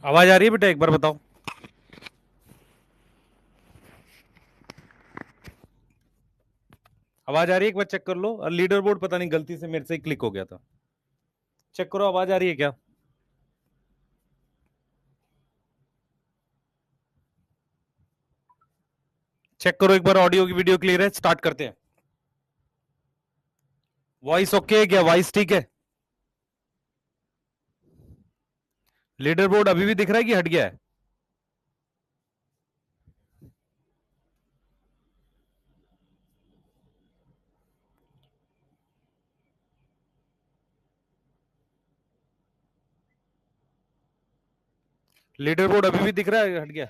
आवाज आ रही है बेटा, एक बार बताओ। आवाज आ रही है, एक बार चेक कर लो। और लीडर बोर्ड पता नहीं गलती से मेरे से ही क्लिक हो गया था। चेक करो, आवाज आ रही है क्या? चेक करो एक बार, ऑडियो की वीडियो क्लियर है। स्टार्ट करते हैं। वॉइस ओके है क्या? वॉइस ठीक है? लीडर बोर्ड अभी भी दिख रहा है कि हट गया है? लीडर बोर्ड अभी भी दिख रहा है, हट गया?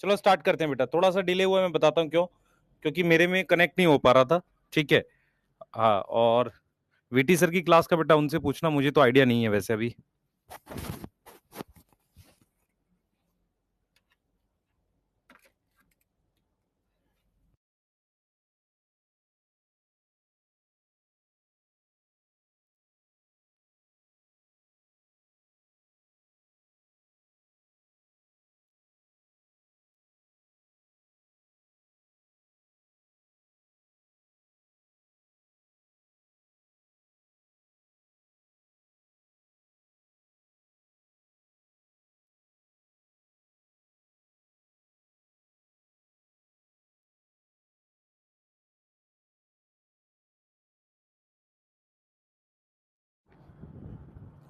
चलो स्टार्ट करते हैं बेटा। थोड़ा सा डिले हुआ है, मैं बताता हूँ क्यों। क्योंकि मेरे में कनेक्ट नहीं हो पा रहा था। ठीक है। हाँ, और वीटी सर की क्लास का बेटा उनसे पूछना, मुझे तो आइडिया नहीं है वैसे अभी।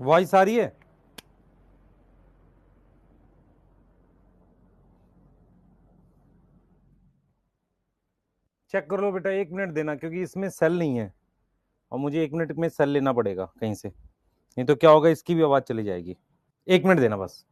वॉइस आ रही है? चेक कर लो बेटा, 1 मिनट देना, क्योंकि इसमें सेल नहीं है। और मुझे 1 मिनट में सेल लेना पड़ेगा कहीं से, नहीं तो क्या होगा, इसकी भी आवाज चली जाएगी। 1 मिनट देना बस।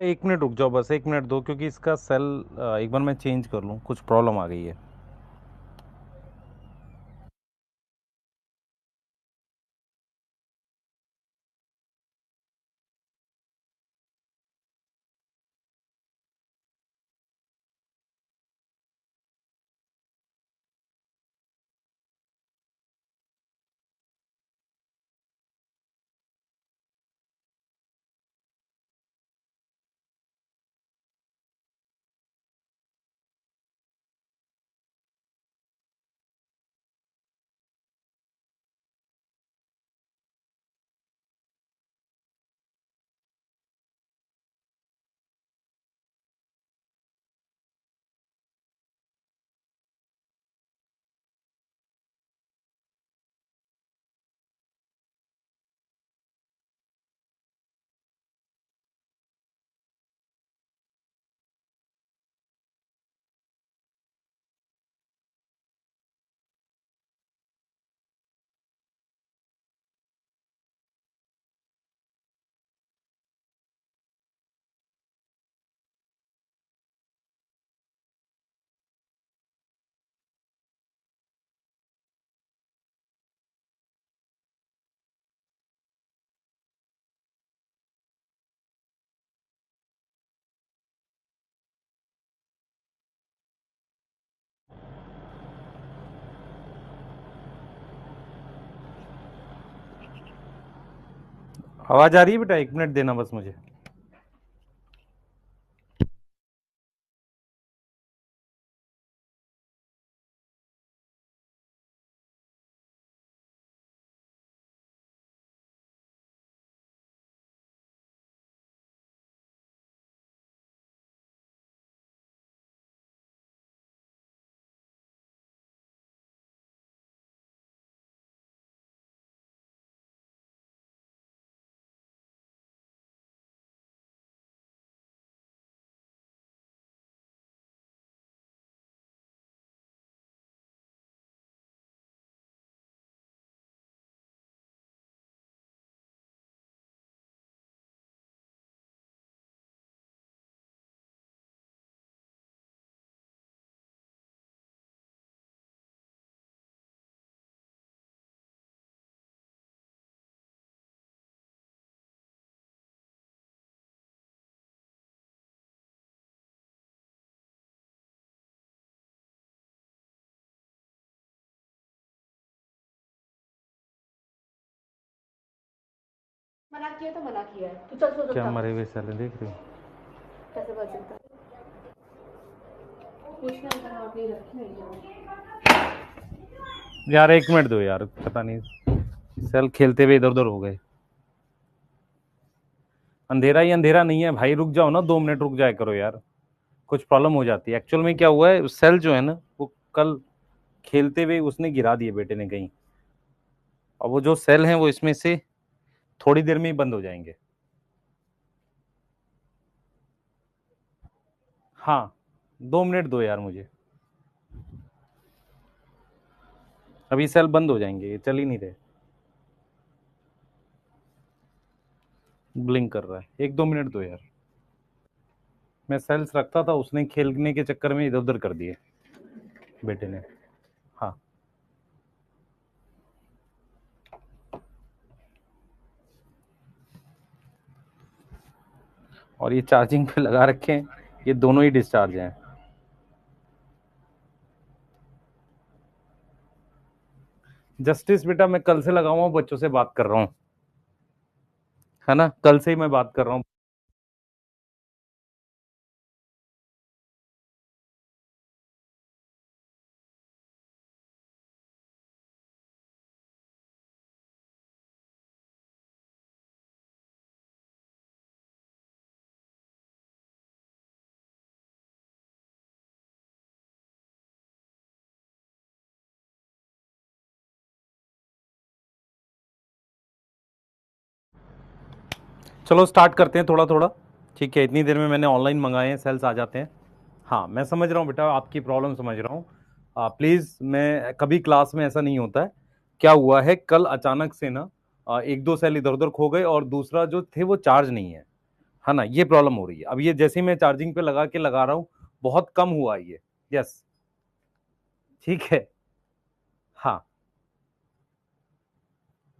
1 मिनट रुक जाओ, बस 1 मिनट दो, क्योंकि इसका सेल एक बार मैं चेंज कर लूँ, कुछ प्रॉब्लम आ गई है। आवाज आ रही है बेटा? 1 मिनट देना बस मुझे। मना किया तो मना किया है, तू चल सो क्या सकता। मरे हुए साले देख रहे हो? कैसे बच सकता है? पूछना था आपने रखी नहीं है। यार 1 मिनट दो यार, पता नहीं सेल खेलते हुए इधर उधर हो गए। अंधेरा ही अंधेरा नहीं है भाई, रुक जाओ ना, 2 मिनट रुक जाया करो यार। कुछ प्रॉब्लम हो जाती है। एक्चुअल में क्या हुआ है, सेल जो है ना वो कल खेलते हुए उसने गिरा दिए बेटे ने कहीं, और वो जो सेल हैं वो इसमें से थोड़ी देर में ही बंद हो जाएंगे। हाँ, 2 मिनट दो यार मुझे, अभी सेल बंद हो जाएंगे, ये चल ही नहीं रहे, ब्लिंक कर रहा है। 1-2 मिनट दो यार। मैं सेल्स रखता था, उसने खेलने के चक्कर में इधर उधर कर दिए बेटे ने। हाँ, और ये चार्जिंग पे लगा रखे हैं, ये दोनों ही डिस्चार्ज हैं। जस्टिस बेटा मैं कल से लगा हुआ हूँ, बच्चों से बात कर रहा हूँ, है ना, कल से ही मैं बात कर रहा हूँ। चलो स्टार्ट करते हैं थोड़ा थोड़ा, ठीक है? इतनी देर में मैंने ऑनलाइन मंगाए हैं, सेल्स आ जाते हैं। हाँ मैं समझ रहा हूँ बेटा, आपकी प्रॉब्लम समझ रहा हूँ। प्लीज़, मैं कभी क्लास में ऐसा नहीं होता है। क्या हुआ है कल अचानक से ना, एक दो सेल इधर उधर खो गए, और दूसरा जो थे वो चार्ज नहीं है ना, ये प्रॉब्लम हो रही है। अब ये जैसे ही मैं चार्जिंग पे लगा रहा हूँ, बहुत कम हुआ ये। यस, ठीक है। हाँ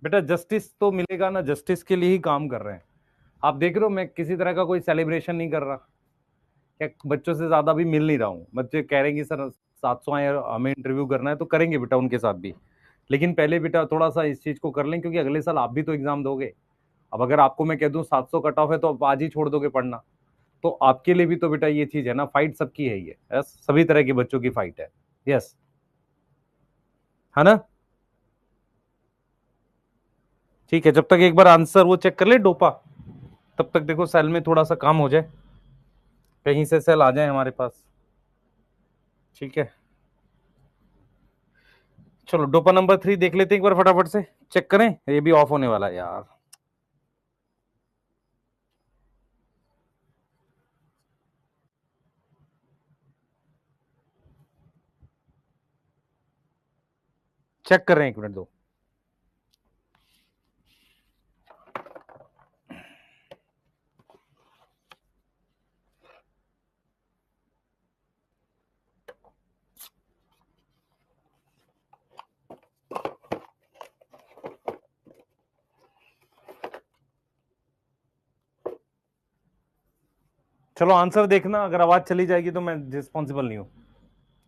बेटा, जस्टिस तो मिलेगा ना, जस्टिस के लिए ही काम कर रहे हैं। आप देख रहे हो मैं किसी तरह का कोई सेलिब्रेशन नहीं कर रहा, क्या बच्चों से ज्यादा भी मिल नहीं रहा हूँ। बच्चे कह रहे हैं कि सर 700 आए और हमें इंटरव्यू करना है, तो करेंगे बेटा उनके साथ भी। लेकिन पहले बेटा थोड़ा सा इस चीज को कर लें, क्योंकि अगले साल आप भी तो एग्जाम दोगे। अब अगर आपको मैं कह दूं 700 कट ऑफ है, तो आप आज ही छोड़ दोगे पढ़ना? तो आपके लिए भी तो बेटा ये चीज है ना, फाइट सबकी है ये, यस, सभी तरह के बच्चों की फाइट है। यस, है ना? ठीक है, जब तक एक बार आंसर वो चेक कर ले डोपा, तब तक देखो सेल में थोड़ा सा काम हो जाए, कहीं से सेल आ जाए हमारे पास। ठीक है, चलो डोपा नंबर 3 देख लेते हैं एक बार फटाफट से, चेक करें। ये भी ऑफ होने वाला है यार। चेक कर रहे हैं, 1 मिनट दो। चलो आंसर देखना, अगर आवाज चली जाएगी तो मैं रिस्पॉन्सिबल नहीं हूं।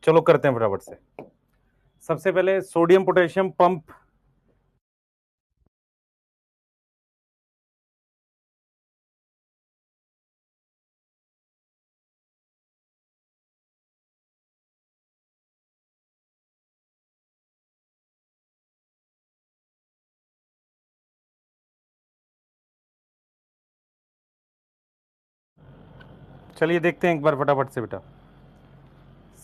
चलो करते हैं फटाफट से। सबसे पहले सोडियम पोटेशियम पंप चलिए देखते हैं एक बार फटाफट से बेटा।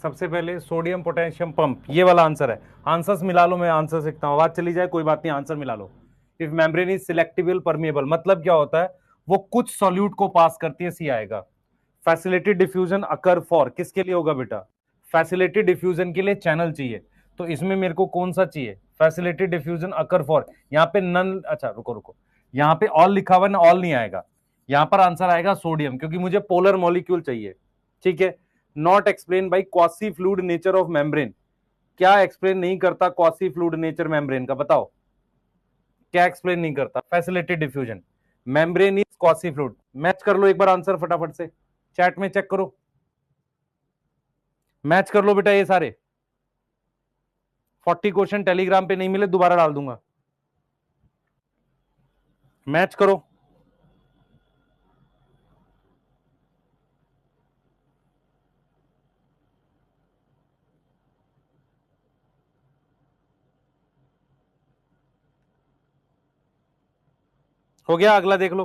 सबसे पहले सोडियम पोटेशियम पंप, ये वाला आंसर है। आंसर्स मिला लो, मैं आंसर लिखता हूं, आवाज चली जाए कोई बात नहीं, आंसर मिला लो। इफ मेम्ब्रेन इज सिलेक्टिबल परमिएबल, मतलब क्या होता है, वो कुछ सॉल्यूट को पास करती है, सी आएगा। फैसिलिटेड डिफ्यूजन अकर फॉर, किसके लिए होगा बेटा, फैसिलिटेड डिफ्यूजन के लिए चैनल चाहिए, तो इसमें मेरे को कौन सा चाहिए, फैसिलिटेड डिफ्यूजन अकर फॉर। यहाँ पे नन, अच्छा रुको रुको, यहाँ पे ऑल लिखा हुआ है ना, ऑल नहीं आएगा, यहाँ पर आंसर आएगा सोडियम, क्योंकि मुझे पोलर मॉलिक्यूल चाहिए, ठीक है। Not explain by quasi fluid nature of membrane, क्या एक्सप्लेन नहीं करता क्वासी फ्लूइड नेचर मेम्ब्रेन का, बताओ क्या एक्सप्लेन नहीं करता, facilitated diffusion, membrane is quasi fluid. Match कर लो एक बार आंसर फटाफट से, चैट में चेक करो, मैच कर लो बेटा ये सारे। 40 क्वेश्चन टेलीग्राम पे नहीं मिले, दोबारा डाल दूंगा, मैच करो। हो गया, अगला देख लो।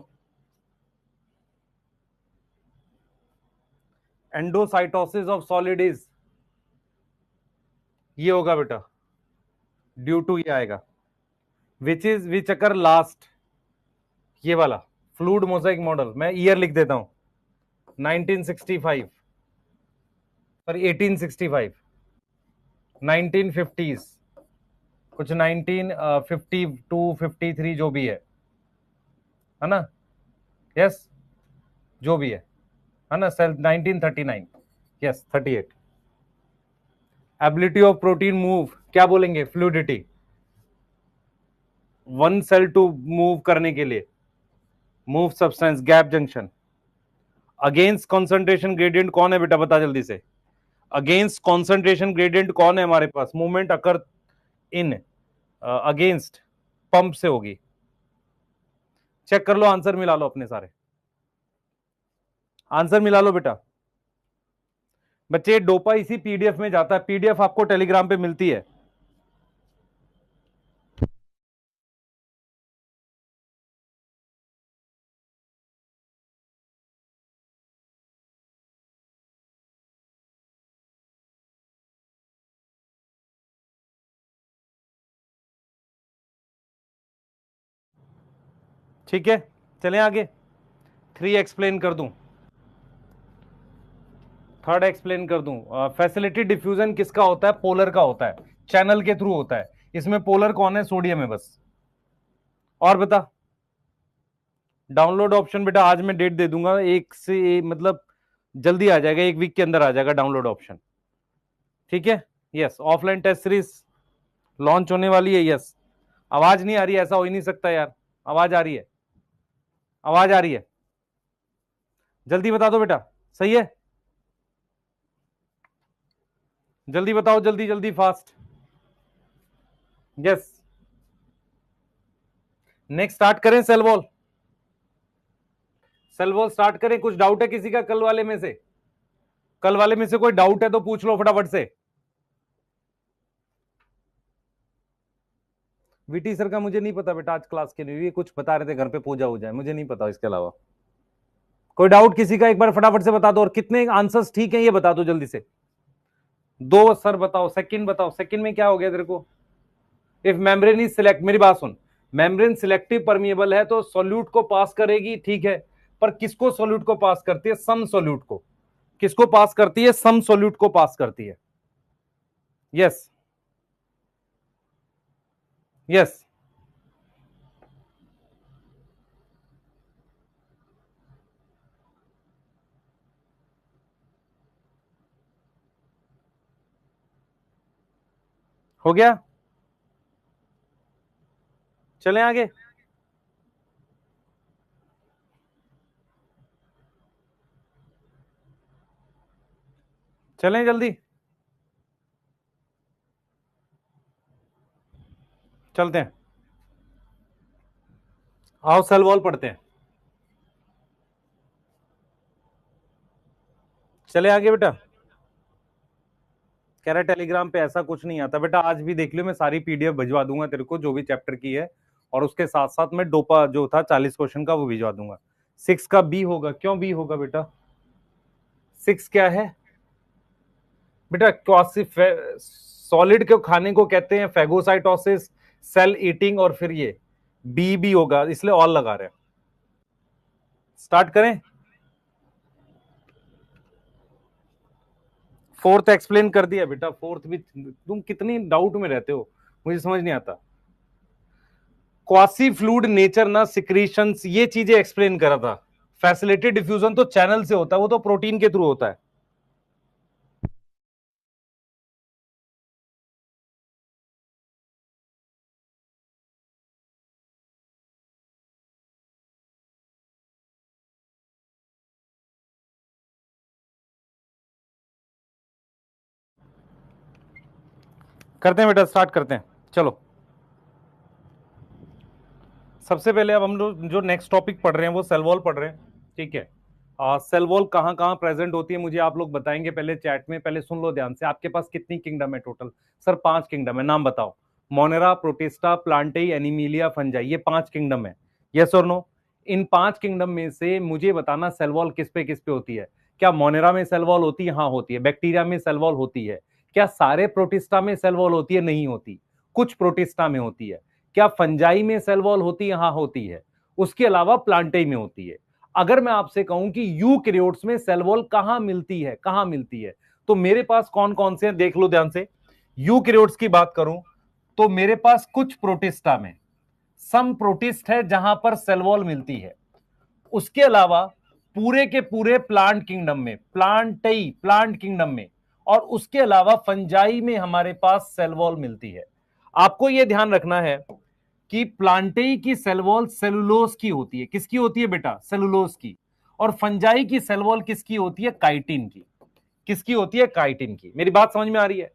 एंडोसाइटोसिस ऑफ सॉलिड इज, ये होगा बेटा, ड्यू टू, ये आएगा। Which is which occur last, ये वाला फ्लूइड मोजाइक मॉडल, मैं ईयर लिख देता हूं, 1965 और 1865, 1950s, कुछ 1952 53 जो भी है ना, यस जो भी है ना, cell 1939, yes 38। Ability of protein move, क्या बोलेंगे, fluidity, one cell to move करने के लिए, move substance, gap junction. Against concentration gradient कौन है बेटा, बता जल्दी से, अगेंस्ट कॉन्सेंट्रेशन ग्रेडियंट कौन है हमारे पास, movement occur in against pump से होगी, चेक कर लो, आंसर मिला लो अपने सारे, आंसर मिला लो बेटा। बच्चे डोपा इसी पीडीएफ में जाता है, पीडीएफ आपको टेलीग्राम पे मिलती है। ठीक है, चलें आगे, 3 एक्सप्लेन कर दूं, थर्ड एक्सप्लेन कर दूं। फैसिलिटी डिफ्यूजन किसका होता है, पोलर का होता है, चैनल के थ्रू होता है, इसमें पोलर कौन है, सोडियम है बस। और बता, डाउनलोड ऑप्शन बेटा आज मैं डेट दे दूंगा, एक से मतलब जल्दी आ जाएगा, एक वीक के अंदर आ जाएगा डाउनलोड ऑप्शन, ठीक है। Yes, offline test series launch होने वाली है, यस। आवाज नहीं आ रही है, ऐसा हो ही नहीं सकता यार, आवाज आ रही है, आवाज आ रही है, जल्दी बता दो बेटा, सही है, जल्दी बताओ, जल्दी जल्दी फास्ट, यस। नेक्स्ट स्टार्ट करें, cell wall, cell wall start करें। कुछ डाउट है किसी का कल वाले में से, कल वाले में से कोई डाउट है तो पूछ लो फटाफट से। वीटी सर का मुझे नहीं पता बेटा, आज क्लास के लिए कुछ बता रहे थे घर पे पूजा हो जाए, मुझे नहीं पता इसके अलावा। कोई डाउट किसी का एक बार फटाफट से बता दो, और कितने आंसर्स ठीक है ये बता दो जल्दी से। 2 सर बताओ, सेकंड बताओ, सेकंड में क्या हो गया तेरे को। इफ मेम्ब्रेन इज सिलेक्ट, मेरी बात सुन, मेम्ब्रेन सिलेक्टिव परमिएबल है तो सॉल्यूट को पास करेगी, ठीक है, पर किसको सॉल्यूट को पास करती है, सम सॉल्यूट को, किसको पास करती है, सम सॉल्यूट को पास करती है, यस यस। हो गया, चलें आगे, चलें जल्दी, चलते हैं, आओ सेल वॉल पढ़ते हैं, चले आगे बेटा। कह रहा टेलीग्राम पे ऐसा कुछ नहीं आता बेटा, आज भी देख लियो, मैं सारी पीडीएफ भिजवा दूंगा तेरे को जो भी चैप्टर की है, और उसके साथ साथ मैं डोपा जो था 40 क्वेश्चन का वो भिजवा दूंगा। 6 का बी होगा, क्यों बी होगा बेटा, 6 क्या है बेटा? सॉलिड के खाने को कहते हैं फेगोसाइटोसिस, सेल ईटिंग, और फिर ये बी भी होगा, इसलिए ऑल लगा रहे हैं। स्टार्ट करें। फोर्थ एक्सप्लेन कर दिया बेटा, फोर्थ भी तुम कितनी डाउट में रहते हो, मुझे समझ नहीं आता। क्वासी फ्लूइड नेचर ना, सिक्रीशंस, ये चीजें एक्सप्लेन करा था। फैसिलिटी डिफ्यूजन तो चैनल से होता है, वो तो प्रोटीन के थ्रू होता है। करते हैं बेटा, स्टार्ट करते हैं, चलो। सबसे पहले अब हम लोग जो नेक्स्ट टॉपिक पढ़ रहे हैं वो सेल वॉल पढ़ रहे हैं, ठीक है। सेल वॉल कहाँ कहाँ प्रेजेंट होती है मुझे आप लोग बताएंगे पहले चैट में। पहले सुन लो ध्यान से, आपके पास कितनी किंगडम है टोटल? सर 5 किंगडम है, नाम बताओ। मोनेरा, प्रोटिस्टा, प्लांटेई, एनिमिलिया, फंजाई, ये 5 किंगडम है। यस और नो? इन 5 किंगडम में से मुझे बताना सेल वॉल किस पे होती है। क्या मोनेरा में सेल वॉल होती है? हाँ होती है। बैक्टीरिया में सेल वॉल होती है। क्या सारे प्रोटिस्टा में सेल वॉल होती है? नहीं होती, कुछ प्रोटिस्टा में होती है। क्या फंजाई में सेल वॉल होती है? हाँ होती है। उसके अलावा प्लांटेई में होती है। अगर मैं आपसे कहूं कि यूकैरियोट्स में सेल वॉल कहां मिलती है, कहां मिलती है, तो मेरे पास कौन कौन से हैं देख लो ध्यान से। यूकैरियोट्स की बात करूं तो मेरे पास कुछ प्रोटिस्टा में सम प्रोटिस्ट है जहां पर सेल वॉल मिलती है। उसके अलावा पूरे के पूरे प्लांट किंगडम में, प्लांट किंगडम में, और उसके अलावा फंजाई में हमारे पास सेल वॉल मिलती है। आपको यह ध्यान रखना है कि प्लांटेई की सेल वॉल सेलुलोज की होती है। किसकी होती है बेटा? सेलुलोज की। और फंजाई की सेल वॉल किसकी होती है? काइटिन की। किसकी होती है? काइटिन की। मेरी बात समझ में आ रही है?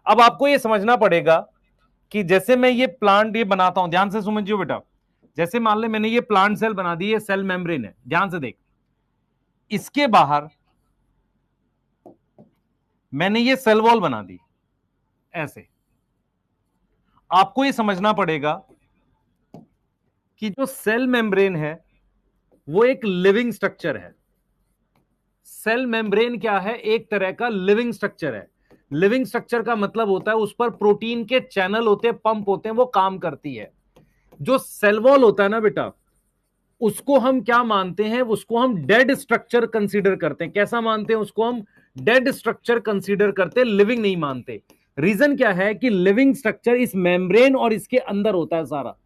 अब आपको यह समझना पड़ेगा कि जैसे मैं ये प्लांट ये बनाता हूं, ध्यान से समझियो बेटा। जैसे मान ले मैंने ये प्लांट सेल बना दी, ये सेल मेम्ब्रेन है, ध्यान से देख। इसके बाहर मैंने ये सेल वॉल बना दी ऐसे। आपको ये समझना पड़ेगा कि जो सेल मेम्ब्रेन है वो एक लिविंग स्ट्रक्चर है। सेल मेम्ब्रेन क्या है? एक तरह का लिविंग स्ट्रक्चर है। लिविंग स्ट्रक्चर का मतलब होता है उस पर प्रोटीन के चैनल होते हैं, पंप होते हैं, वो काम करती है। जो सेल वॉल होता है ना बेटा, उसको हम क्या मानते हैं? उसको हम डेड स्ट्रक्चर कंसीडर करते हैं। कैसा मानते हैं उसको? हम डेड स्ट्रक्चर कंसीडर करते हैं, लिविंग नहीं मानते। रीजन क्या है कि लिविंग स्ट्रक्चर इस मेम्ब्रेन और इसके अंदर होता है सारा,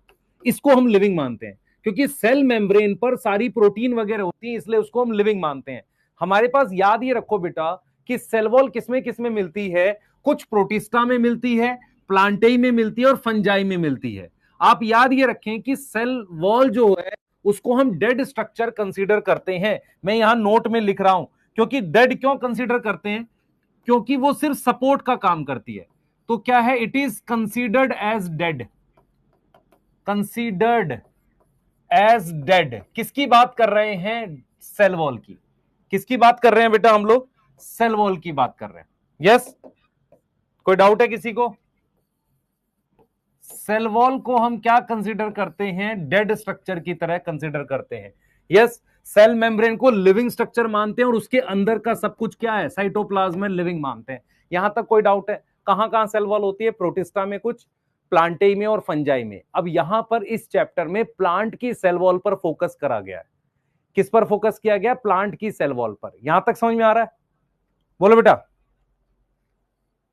इसको हम लिविंग मानते हैं। क्योंकि सेल मेम्ब्रेन पर सारी प्रोटीन वगैरह होती है, इसलिए उसको हम लिविंग मानते हैं। हमारे पास याद ये रखो बेटा कि सेल वॉल किसमें किसमें मिलती है? कुछ प्रोटिस्टा में मिलती है, प्लांटेई में मिलती है, और फंजाई में मिलती है। आप याद ये रखें कि सेल वॉल जो है उसको हम डेड स्ट्रक्चर कंसीडर करते हैं। मैं यहां नोट में लिख रहा हूं, क्योंकि डेड क्यों कंसीडर करते हैं? क्योंकि वो सिर्फ सपोर्ट का काम करती है। तो क्या है? It is considered as dead, considered as dead. किसकी बात कर रहे हैं? सेल वॉल की। किसकी बात कर रहे हैं बेटा हम लोग? सेल वॉल की बात कर रहे हैं। यस? कोई डाउट है किसी को? सेल वॉल को हम क्या कंसीडर करते हैं? डेड स्ट्रक्चर की तरह कंसीडर करते हैं। यस, सेल मेम्ब्रेन को लिविंग स्ट्रक्चर मानते हैं और उसके अंदर का सब कुछ क्या है? साइटोप्लाज्म में लिविंग मानते हैं। यहां तक कोई डाउट है? कहां कहां सेल वॉल होती है? प्रोटिस्टा में कुछ, प्लांटेई में और फंजाई में। अब यहां पर इस चैप्टर में प्लांट की सेल वॉल पर फोकस करा गया है। किस पर फोकस किया गया? प्लांट की सेल वॉल पर। यहां तक समझ में आ रहा है? बोलो बेटा,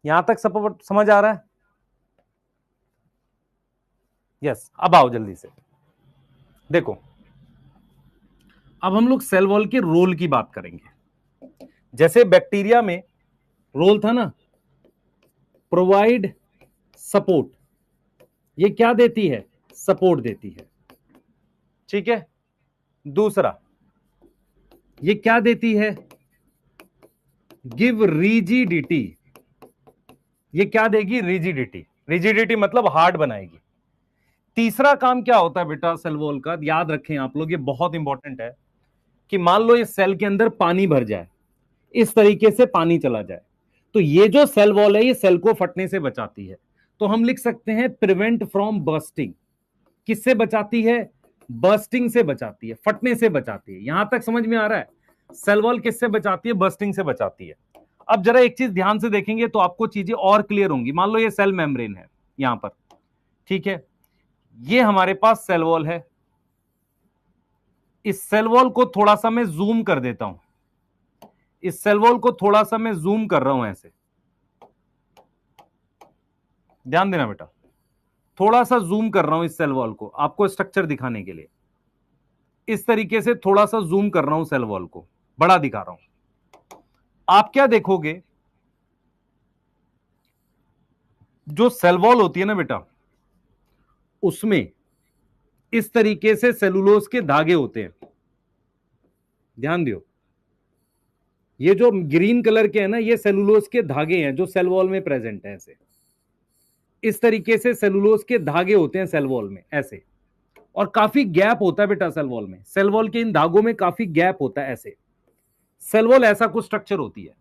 यहां तक सब समझ आ रहा है? यस, अब आओ जल्दी से देखो। अब हम लोग सेल वॉल के रोल की बात करेंगे। जैसे बैक्टीरिया में रोल था ना, प्रोवाइड सपोर्ट। ये क्या देती है? सपोर्ट देती है, ठीक है। दूसरा, ये क्या देती है? Give rigidity. ये क्या देगी? रिजिडिटी। रिजिडिटी मतलब हार्ड बनाएगी। तीसरा काम क्या होता है बेटा सेल वॉल का? याद रखें आप लोग, ये बहुत इंपॉर्टेंट है कि मान लो इस सेल के अंदर पानी भर जाए, इस तरीके से पानी चला जाए, तो ये जो सेल वॉल है ये सेल को फटने से बचाती है। तो हम लिख सकते हैं प्रिवेंट फ्रॉम बर्स्टिंग। किससे बचाती है? बर्स्टिंग से बचाती है, फटने से बचाती है। यहां तक समझ में आ रहा है? सेल वॉल किससे बचाती है? बर्स्टिंग से बचाती है। अब जरा एक चीज ध्यान से देखेंगे तो आपको चीजें और क्लियर होंगी। मान लो ये सेल मेम्ब्रेन है यहां पर, ठीक है, ये हमारे पास सेल वॉल है। इस सेल वॉल को थोड़ा सा मैं जूम कर देता हूं, इस सेल वॉल को थोड़ा सा मैं जूम कर रहा हूं ऐसे, ध्यान देना बेटा, थोड़ा सा जूम कर रहा हूं इस सेल वॉल को आपको स्ट्रक्चर दिखाने के लिए। इस तरीके से थोड़ा सा जूम कर रहा हूं सेल वॉल को, बड़ा दिखा रहा हूं। आप क्या देखोगे, जो सेल वॉल होती है ना बेटा, उसमें इस तरीके से सेलुलोज के धागे होते हैं। ध्यान दियो, ये जो ग्रीन कलर के हैं ना, ये सेलुलोज के धागे हैं जो सेल वॉल में प्रेजेंट है। ऐसे इस तरीके से सेलुलोज के धागे होते हैं सेल वॉल में ऐसे, और काफी गैप होता है बेटा सेल वॉल में। सेल वॉल के इन धागों में काफी गैप होता है ऐसे। सेल वॉल ऐसा कुछ स्ट्रक्चर होती है।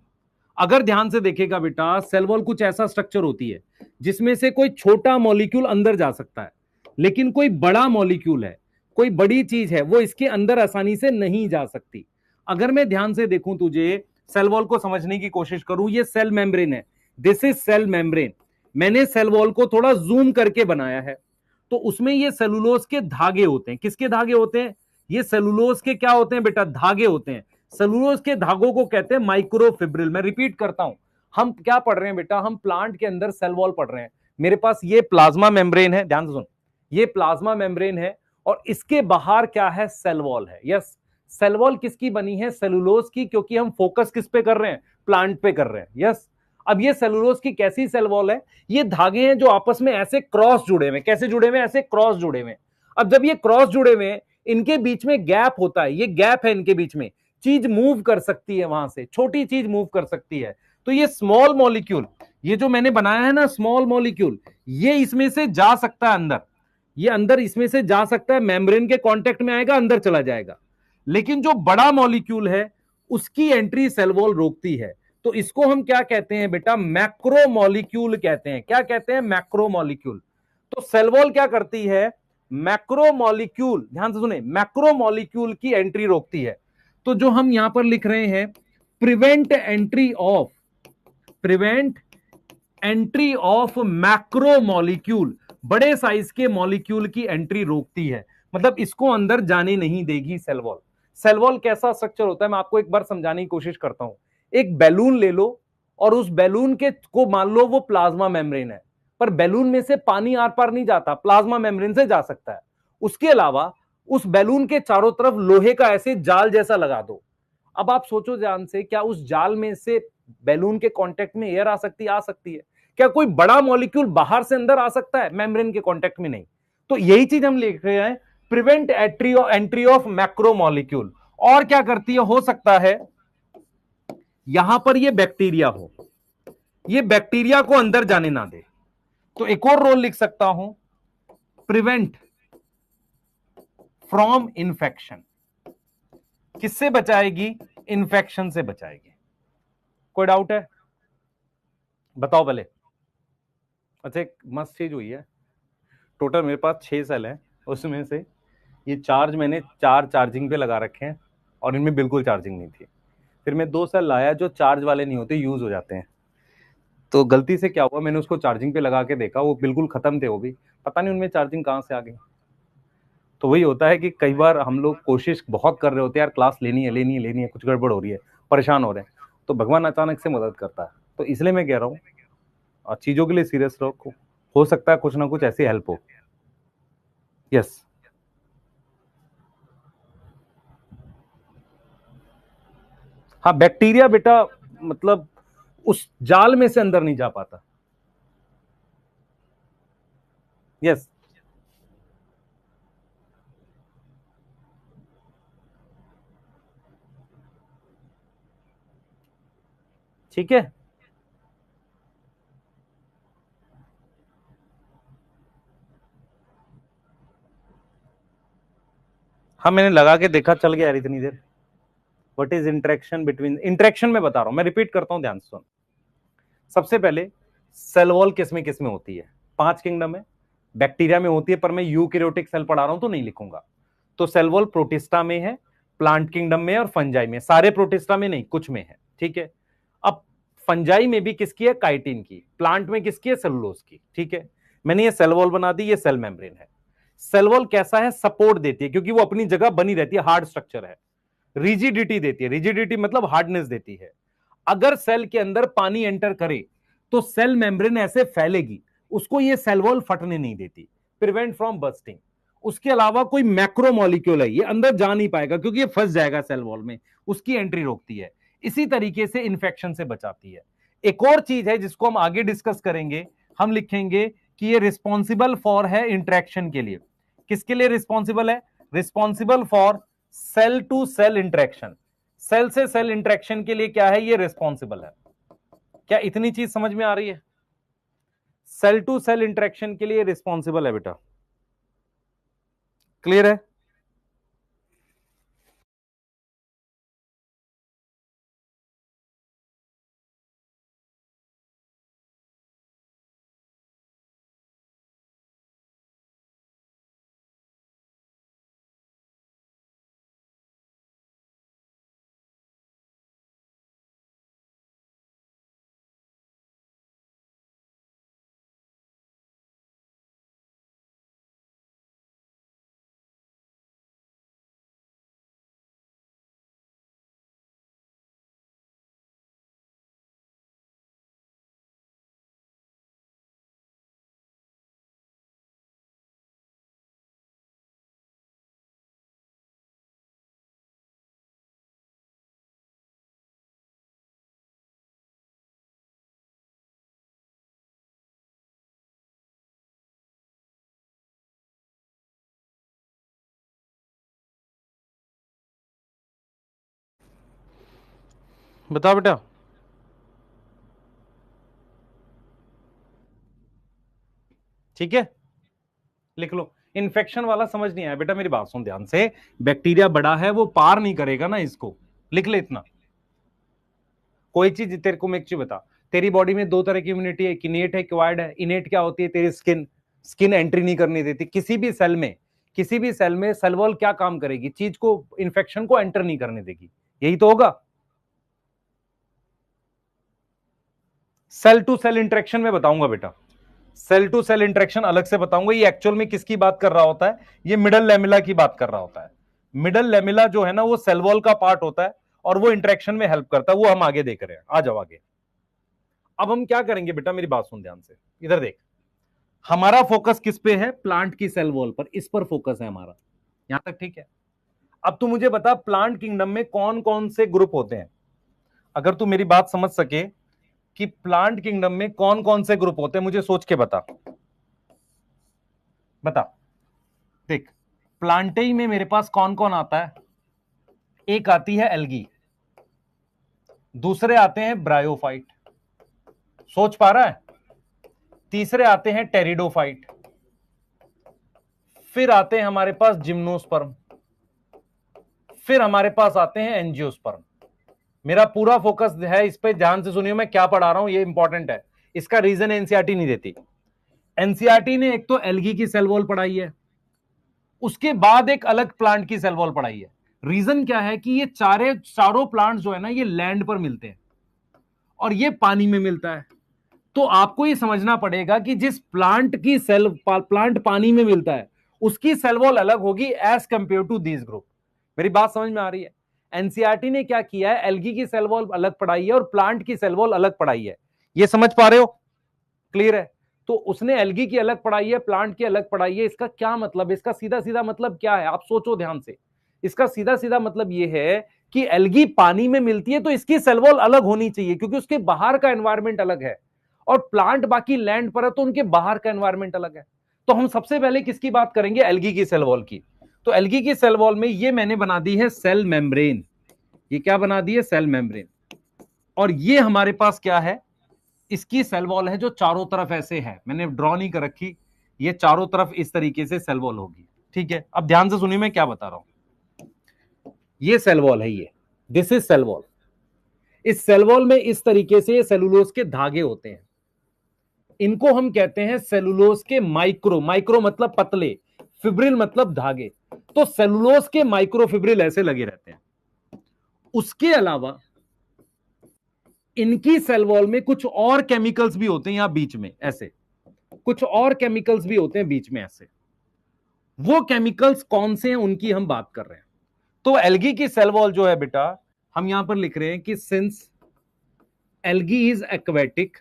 अगर ध्यान से देखेगा बेटा, सेल वॉल कुछ ऐसा स्ट्रक्चर होती है जिसमें से कोई छोटा मॉलिक्यूल अंदर जा सकता है, लेकिन कोई बड़ा मॉलिक्यूल है, कोई बड़ी चीज है, वो इसके अंदर आसानी से नहीं जा सकती। अगर मैं ध्यान से देखूं, तुझे सेल वॉल को समझने की कोशिश करूं, ये सेल मेम्ब्रेन है, दिस इज सेल मेम्ब्रेन। मैंने सेल वॉल को थोड़ा जूम करके बनाया है, तो उसमें ये सेलुलोज के धागे होते हैं। किसके धागे होते हैं? ये सेलुलोज के क्या होते हैं बेटा? धागे होते हैं। सेलुलोज के धागों को कहते हैं माइक्रोफिब्रिल। मैं रिपीट करता हूं, हम क्या पढ़ रहे हैं बेटा? हम प्लांट के अंदर सेल वॉल पढ़ रहे हैं। मेरे पास ये प्लाज्मा मेम्ब्रेन है, ध्यान से सुन, ये प्लाज्मा मेम्ब्रेन है, और इसके बाहर क्या है? सेल वॉल है। यस, सेल वॉल किसकी बनी है? सेलुलोज की, क्योंकि हम फोकस किस पे कर रहे हैं? प्लांट पे कर रहे हैं। यस, अब ये सेलुलोज की कैसी सेल वॉल है? ये धागे हैं जो आपस में ऐसे क्रॉस जुड़े हुए। कैसे जुड़े हुए? ऐसे क्रॉस जुड़े हुए। अब जब ये क्रॉस जुड़े हुए, इनके बीच में गैप होता है, ये गैप है इनके बीच में, चीज मूव कर सकती है, वहां से छोटी चीज मूव कर सकती है। तो ये स्मॉल मॉलिक्यूल, ये जो मैंने बनाया है ना स्मॉल मॉलिक्यूल, ये इसमें से जा सकता है अंदर, ये अंदर इसमें से जा सकता है, मेम्ब्रेन के कांटेक्ट में आएगा, अंदर चला जाएगा। लेकिन जो बड़ा मॉलिक्यूल है उसकी एंट्री सेल वॉल रोकती है। तो इसको हम क्या कहते हैं बेटा? मैक्रो मॉलिक्यूल कहते हैं। क्या कहते हैं? Macro molecule. तो सेल वॉल क्या करती है? मैक्रो मॉलिक्यूल, ध्यान से सुने, मैक्रो मॉलिक्यूल की एंट्री रोकती है। तो जो हम यहां पर लिख रहे हैं, prevent entry of macro molecule, बड़े साइज के मॉलिक्यूल की एंट्री रोकती है, मतलब इसको अंदर जाने नहीं देगी सेल वॉल। सेल वॉल कैसा स्ट्रक्चर होता है, मैं आपको एक बार समझाने की कोशिश करता हूं। एक बैलून ले लो, और उस बैलून के को मान लो वो प्लाज्मा मेम्ब्रेन है, पर बैलून में से पानी आर पार नहीं जाता, प्लाज्मा मेम्ब्रेन से जा सकता है। उसके अलावा उस बैलून के चारों तरफ लोहे का ऐसे जाल जैसा लगा दो। अब आप सोचो ध्यान से, क्या उस जाल में से बैलून के कांटेक्ट में एयर आ सकती है? आ सकती है। क्या कोई बड़ा मॉलिक्यूल बाहर से अंदर आ सकता है? मेम्ब्रेन के कांटेक्ट में नहीं। तो यही चीज हम लिख रहे हैं, prevent entry of macro molecule. और क्या करती है? हो सकता है यहां पर ये बैक्टीरिया हो, ये बैक्टीरिया को अंदर जाने ना दे। तो एक और रोल लिख सकता हूं, प्रिवेंट फ्रॉम इंफेक्शन। किससे बचाएगी? इंफेक्शन से बचाएगी। कोई डाउट है? बताओ पहले। अच्छा, एक मस्त चीज हुई है, टोटल मेरे पास 6 सेल हैं, उसमें से ये चार्ज मैंने 4 चार्जिंग पे लगा रखे हैं, और इनमें बिल्कुल चार्जिंग नहीं थी। फिर मैं 2 सेल लाया जो चार्ज वाले नहीं होते, यूज हो जाते हैं। तो गलती से क्या हुआ, मैंने उसको चार्जिंग पे लगा के देखा, वो बिल्कुल खत्म थे, वो भी पता नहीं उनमें चार्जिंग कहाँ से आ गई। तो वही होता है कि कई बार हम लोग कोशिश बहुत कर रहे होते हैं, यार क्लास लेनी है, कुछ गड़बड़ हो रही है, परेशान हो रहे हैं, तो भगवान अचानक से मदद करता है। तो इसलिए मैं कह रहा हूँ, चीजों के लिए सीरियस रहो, हो सकता है कुछ ना कुछ ऐसी हेल्प हो। यस, हाँ, बैक्टीरिया बेटा मतलब उस जाल में से अंदर नहीं जा पाता। यस, ठीक है। हाँ, मैंने लगा के देखा, चल गया यार इतनी देर। What is interaction between, interaction में बता रहा हूं, मैं रिपीट करता हूं, ध्यान से सुन। सबसे पहले सेल वॉल किस में होती है? 5 किंगडम है। बैक्टीरिया में होती है, पर मैं यूकैरियोटिक सेल पढ़ा रहा हूं तो नहीं लिखूंगा। तो सेल वॉल प्रोटिस्टा में है, प्लांट किंगडम में और फंजाई में, सारे प्रोटिस्टा में नहीं, कुछ में है, ठीक है। अब फंजाई में भी किसकी है, काइटिन की, प्लांट में किसकी है, सेलुलोज की, ठीक है। मैंने ये सेल वॉल बना दी, ये सेल मेम्ब्रेन है। सेल वॉल कैसा है, सपोर्ट देती है, क्योंकि वो अपनी जगह बनी रहती है, हार्ड स्ट्रक्चर है। रिजिडिटी देती है, रिजिडिटी मतलब हार्डनेस देती है। अगर सेल के अंदर पानी एंटर करे तो सेल मेम्ब्रेन ऐसे फैलेगी, उसको ये सेल वॉल फटने नहीं देती, प्रिवेंट फ्रॉम बर्स्टिंग। उसके अलावा कोई मैक्रो मॉलिक्यूल है, ये अंदर जा नहीं पाएगा क्योंकि ये फंस जाएगा सेल वॉल में, उसकी एंट्री रोकती है। इसी तरीके से इंफेक्शन से बचाती है। एक और चीज है जिसको हम आगे डिस्कस करेंगे, हम लिखेंगे कि ये रिस्पॉन्सिबल फॉर है इंटरेक्शन के लिए। किसके लिए रिस्पॉन्सिबल है, responsible for cell to cell interaction. Cell से सेल इंटरेक्शन के लिए क्या है, ये रिस्पॉन्सिबल है। क्या इतनी चीज समझ में आ रही है, सेल टू सेल इंटरेक्शन के लिए रिस्पॉन्सिबल है बेटा, क्लियर है। बताओ बेटा, ठीक है, लिख लो। इन्फेक्शन वाला समझ नहीं आया बेटा, मेरी बात सुन ध्यान से। बैक्टीरिया बड़ा है, वो पार नहीं करेगा ना इसको, लिख ले इतना। कोई चीज तेरे को मैं एक चीज बता, तेरी बॉडी में दो तरह की इम्यूनिटी है, एक इनेट है, एक्वायर्ड है। इनेट क्या होती है, तेरी स्किन, स्किन एंट्री नहीं करने देती किसी भी सेल में। किसी भी सेल में सेल वॉल क्या काम करेगी, चीज को, इन्फेक्शन को एंटर नहीं करने देगी, यही तो होगा। सेल टू सेल इंटरेक्शन में बताऊंगा बेटा, सेल टू सेल इंटरेक्शन अलग से बताऊंगा। ये एक्चुअल में किसकी बात कर रहा होता है, ये मिडल लेमिला की बात कर रहा होता है। मिडल लेमिला जो है ना, वो सेल वॉल का पार्ट होता है और वो इंटरेक्शन में हेल्प करता है, वो हम आगे देख रहे हैं। आ जाओ आगे। अब हम क्या करेंगे बेटा, मेरी बात सुन ध्यान से, इधर देख। हमारा फोकस किस पे है, प्लांट की सेल वॉल पर, इस पर फोकस है हमारा, यहां तक ठीक है। अब तू मुझे बता, प्लांट किंगडम में कौन कौन से ग्रुप होते हैं। अगर तू मेरी बात समझ सके कि प्लांट किंगडम में कौन कौन से ग्रुप होते हैं, मुझे सोच के बता। बता, देख, प्लांटेई में मेरे पास कौन कौन आता है। एक आती है एल्गी, दूसरे आते हैं ब्रायोफाइट, सोच पा रहा है। तीसरे आते हैं टेरिडोफाइट, फिर आते हैं हमारे पास जिम्नोस्पर्म, फिर हमारे पास आते हैं एंजियोस्पर्म। मेरा पूरा फोकस है इस पे, ध्यान से सुनिए मैं क्या पढ़ा रहा हूं, ये इंपॉर्टेंट है। इसका रीजन एनसीईआरटी नहीं देती। एनसीईआरटी ने एक तो एल्गी की सेल वॉल पढ़ाई है, उसके बाद एक अलग प्लांट की सेल वॉल पढ़ाई है। रीजन क्या है कि ये चारों प्लांट जो है ना, ये लैंड पर मिलते हैं और ये पानी में मिलता है। तो आपको ये समझना पड़ेगा कि जिस प्लांट की सेल, प्लांट पानी में मिलता है, उसकी सेल वॉल अलग होगी as compare to this group. मेरी बात समझ में आ रही है। एनसीईआरटी ने क्या किया है, एल्गी की सेल वॉल अलग पढ़ाई है और प्लांट की सेल वॉल अलग पढ़ाई है। ये समझ पा रहे हो, क्लियर है। तो उसने एल्गी की अलग पढ़ाई है, प्लांट की अलग पढ़ाई है। इसका क्या मतलब, इसका सीधा सीधा मतलब क्या है, आप सोचो ध्यान से। इसका सीधा सीधा मतलब यह है कि एल्गी पानी में मिलती है तो इसकी सेल वॉल अलग होनी चाहिए, क्योंकि उसके बाहर का एनवायरमेंट अलग है। और प्लांट बाकी लैंड पर है तो उनके बाहर का एनवायरमेंट अलग है। तो हम सबसे पहले किसकी बात करेंगे, एल्गी की सेल वॉल की। तो एल्गी की सेल वॉल में ये मैंने बना दी है सेल मेम्ब्रेन। ये क्या बना दी है, सेल मेम्ब्रेन। और ये हमारे पास क्या है, इसकी सेल वॉल है जो चारों तरफ ऐसे है, मैंने ड्रॉ नहीं कर रखी। ये चारों तरफ इस तरीके से सेल वॉल होगी, ठीक है। अब ध्यान से सुनिए मैं क्या बता रहा हूं। ये सेल वॉल है, ये दिस इज सेल वॉल। इस सेल वॉल में इस तरीके से सेलुलोज के धागे होते हैं, इनको हम कहते हैं सेलुलोज के माइक्रो, माइक्रो मतलब पतले, फिब्रिल मतलब धागे। तो सेलुलोज के माइक्रोफिब्रिल ऐसे लगे रहते हैं। उसके अलावा इनकी सेल वॉल में कुछ और केमिकल्स भी होते हैं यहां बीच में, ऐसे कुछ और केमिकल्स भी होते हैं बीच में ऐसे। वो केमिकल्स कौन से हैं उनकी हम बात कर रहे हैं। तो एल्गी की सेल वॉल जो है बेटा, हम यहां पर लिख रहे हैं कि सिंस एल्गी इज एक्वेटिक,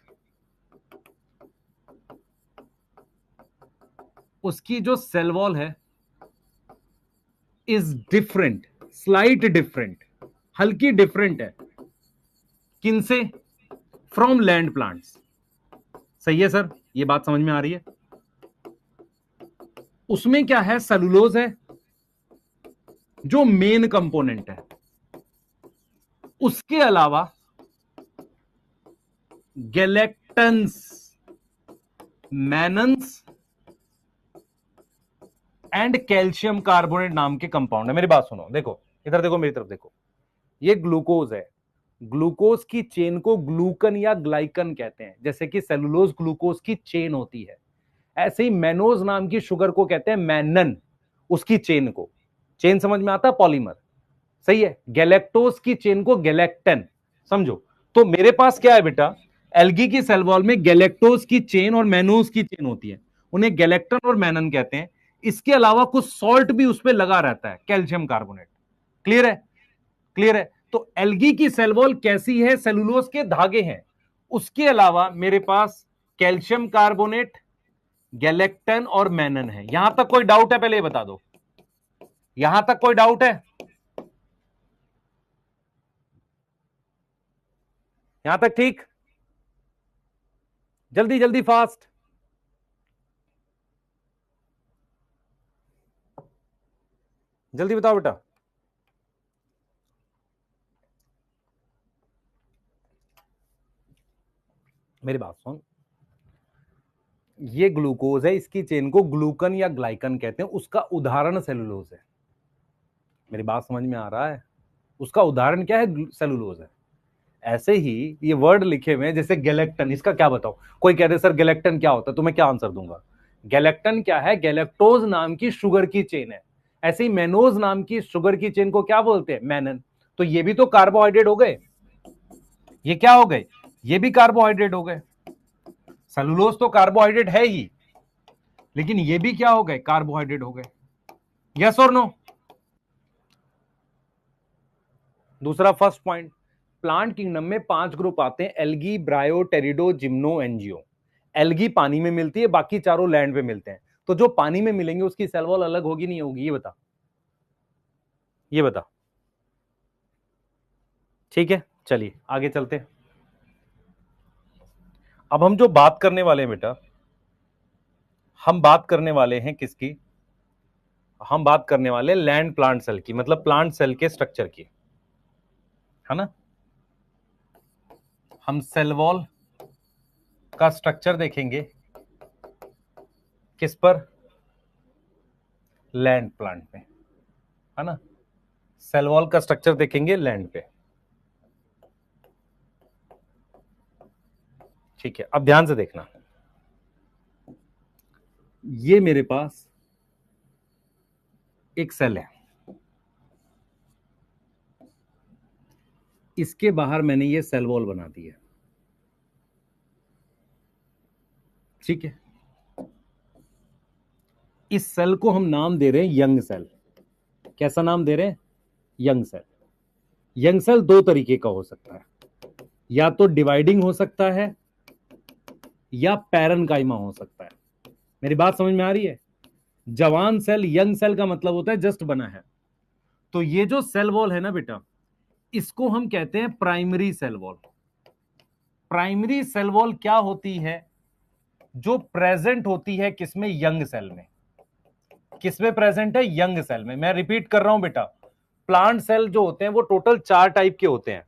उसकी जो सेल वॉल है इज डिफरेंट, स्लाइट डिफरेंट, हल्की डिफरेंट है। किनसे? From land plants. सही है सर, ये बात समझ में आ रही है? उसमें क्या है? सेलुलोज है जो मेन कंपोनेंट है। उसके अलावा galactans, mannans and calcium carbonate नाम के कंपाउंड है। मेरी बात सुनो, देखो इधर देखो, मेरी तरफ देखो। ये ग्लूकोज है, ग्लूकोज की चेन को ग्लूकन या ग्लाइकन कहते हैं। जैसे कि सेलुलोज ग्लूकोज की चेन होती है, ऐसे ही मैनोज नाम की शुगर को कहते हैं मैनन, उसकी चेन को। चेन समझ में आता है? पॉलीमर। सही है। गैलेक्टोज की चेन को गैलेक्टन समझो। तो मेरे पास क्या है बेटा, एल्गी की सेल वॉल में गैलेक्टोज की चेन और मैनोज की चेन होती है, उन्हें गैलेक्टन और मैनन कहते हैं। इसके अलावा कुछ सॉल्ट भी उस पर लगा रहता है, कैल्शियम कार्बोनेट। क्लियर है? क्लियर है? तो एल्गी की सेल वॉल कैसी है? सेलुलोज के धागे हैं, उसके अलावा मेरे पास कैल्शियम कार्बोनेट, गैलेक्टन और मैनन है। यहां तक कोई डाउट है? पहले ये बता दो, यहां तक कोई डाउट है? यहां तक ठीक? जल्दी जल्दी फास्ट, जल्दी बताओ बेटा। मेरी बात सुन, ये ग्लूकोज है, इसकी चेन को ग्लूकन या ग्लाइकन कहते हैं, उसका उदाहरण सेलुलोज है। मेरी बात समझ में आ रहा है? उसका उदाहरण क्या है? सेलुलोज है। ऐसे ही ये वर्ड लिखे हुए हैं, जैसे गैलेक्टन, इसका क्या बताओ? कोई कहते सर गैलेक्टन क्या होता है, तो मैं क्या आंसर दूंगा? गैलेक्टन क्या है? गैलेक्टोज नाम की शुगर की चेन है। ऐसे ही मेनोज नाम की शुगर की चेन को क्या बोलते हैं? मैनन। तो ये भी तो कार्बोहाइड्रेट हो गए, ये क्या हो गए? ये भी कार्बोहाइड्रेट हो गए। सेलुलोज तो कार्बोहाइड्रेट है ही, लेकिन ये भी क्या हो गए? कार्बोहाइड्रेट हो गए। यस और नो? दूसरा फर्स्ट पॉइंट, प्लांट किंगडम में 5 ग्रुप आते हैं, एल्गी, ब्रायो, टेरिडो, जिम्नो, एंजियो। एल्गी पानी में मिलती है, बाकी चारों लैंड पे मिलते हैं। तो जो पानी में मिलेंगे उसकी सेल वॉल अलग होगी नहीं होगी? ये बता, ये बता। ठीक है, चलिए आगे चलते हैं। अब हम जो बात करने वाले हैं बेटा, हम बात करने वाले हैं किसकी? हम बात करने वाले लैंड प्लांट सेल की, मतलब प्लांट सेल के स्ट्रक्चर की, है ना। हम सेल वॉल का स्ट्रक्चर देखेंगे किस पर? लैंड प्लांट में, है ना। सेल वॉल का स्ट्रक्चर देखेंगे लैंड पे। ठीक है, अब ध्यान से देखना। ये मेरे पास एक सेल है, इसके बाहर मैंने ये सेल वॉल बना दी है। ठीक है, इस सेल को हम नाम दे रहे हैं यंग सेल। कैसा नाम दे रहे हैं? Young cell. यंग सेल दो तरीके का हो सकता है, या तो डिवाइडिंग हो सकता है या पैरेनकाइमा हो सकता है। मेरी बात समझ में आ रही है? जवान सेल, यंग सेल का मतलब होता है जस्ट बना है। तो ये जो सेल वॉल है ना बेटा, इसको हम कहते हैं primary cell wall. Primary cell wall क्या होती है? जो प्रेजेंट होती है किसमें? यंग सेल में। किसमें प्रेजेंट है? यंग सेल में। मैं रिपीट कर रहा हूं बेटा, प्लांट सेल जो होते हैं वो टोटल 4 टाइप के होते हैं।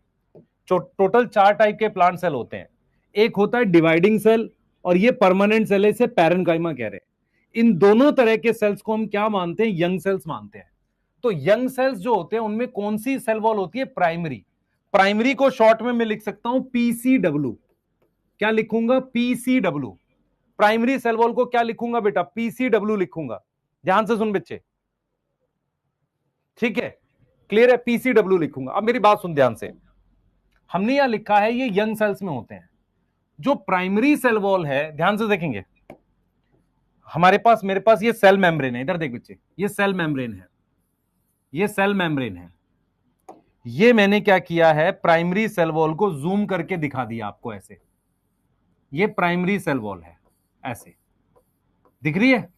टोटल 4 टाइप के प्लांट सेल होते हैं। एक होता है डिवाइडिंग सेल, और ये परमानेंट सेल है, इसे पैरेनकाइमा कह रहे हैं। इन दोनों तरह के सेल्स को हम क्या मानते हैं? यंग सेल्स मानते हैं। तो यंग सेल्स जो होते हैं उनमें कौन सी सेल वॉल होती है? प्राइमरी। प्राइमरी को शॉर्ट में मैं लिख सकता हूं पीसीडब्ल्यू। क्या लिखूंगा? पीसीडब्ल्यू। प्राइमरी सेल वॉल को क्या लिखूंगा बेटा? पीसीडब्ल्यू लिखूंगा। ध्यान से सुन बच्चे, ठीक है, क्लियर है, पीसीडब्ल्यू लिखूंगा। अब मेरी बात सुन ध्यान से, हमने यहां लिखा है ये यंग सेल्स में होते हैं। जो प्राइमरी सेल वॉल है, ध्यान से देखेंगे, हमारे पास, मेरे पास ये सेल मेम्ब्रेन है, इधर देख बच्चे, ये सेल मेम्ब्रेन है, ये सेल मेम्ब्रेन है। ये मैंने क्या किया है, प्राइमरी सेल वॉल को जूम करके दिखा दिया आपको ऐसे, ये प्राइमरी सेल वॉल है, ऐसे दिख रही है।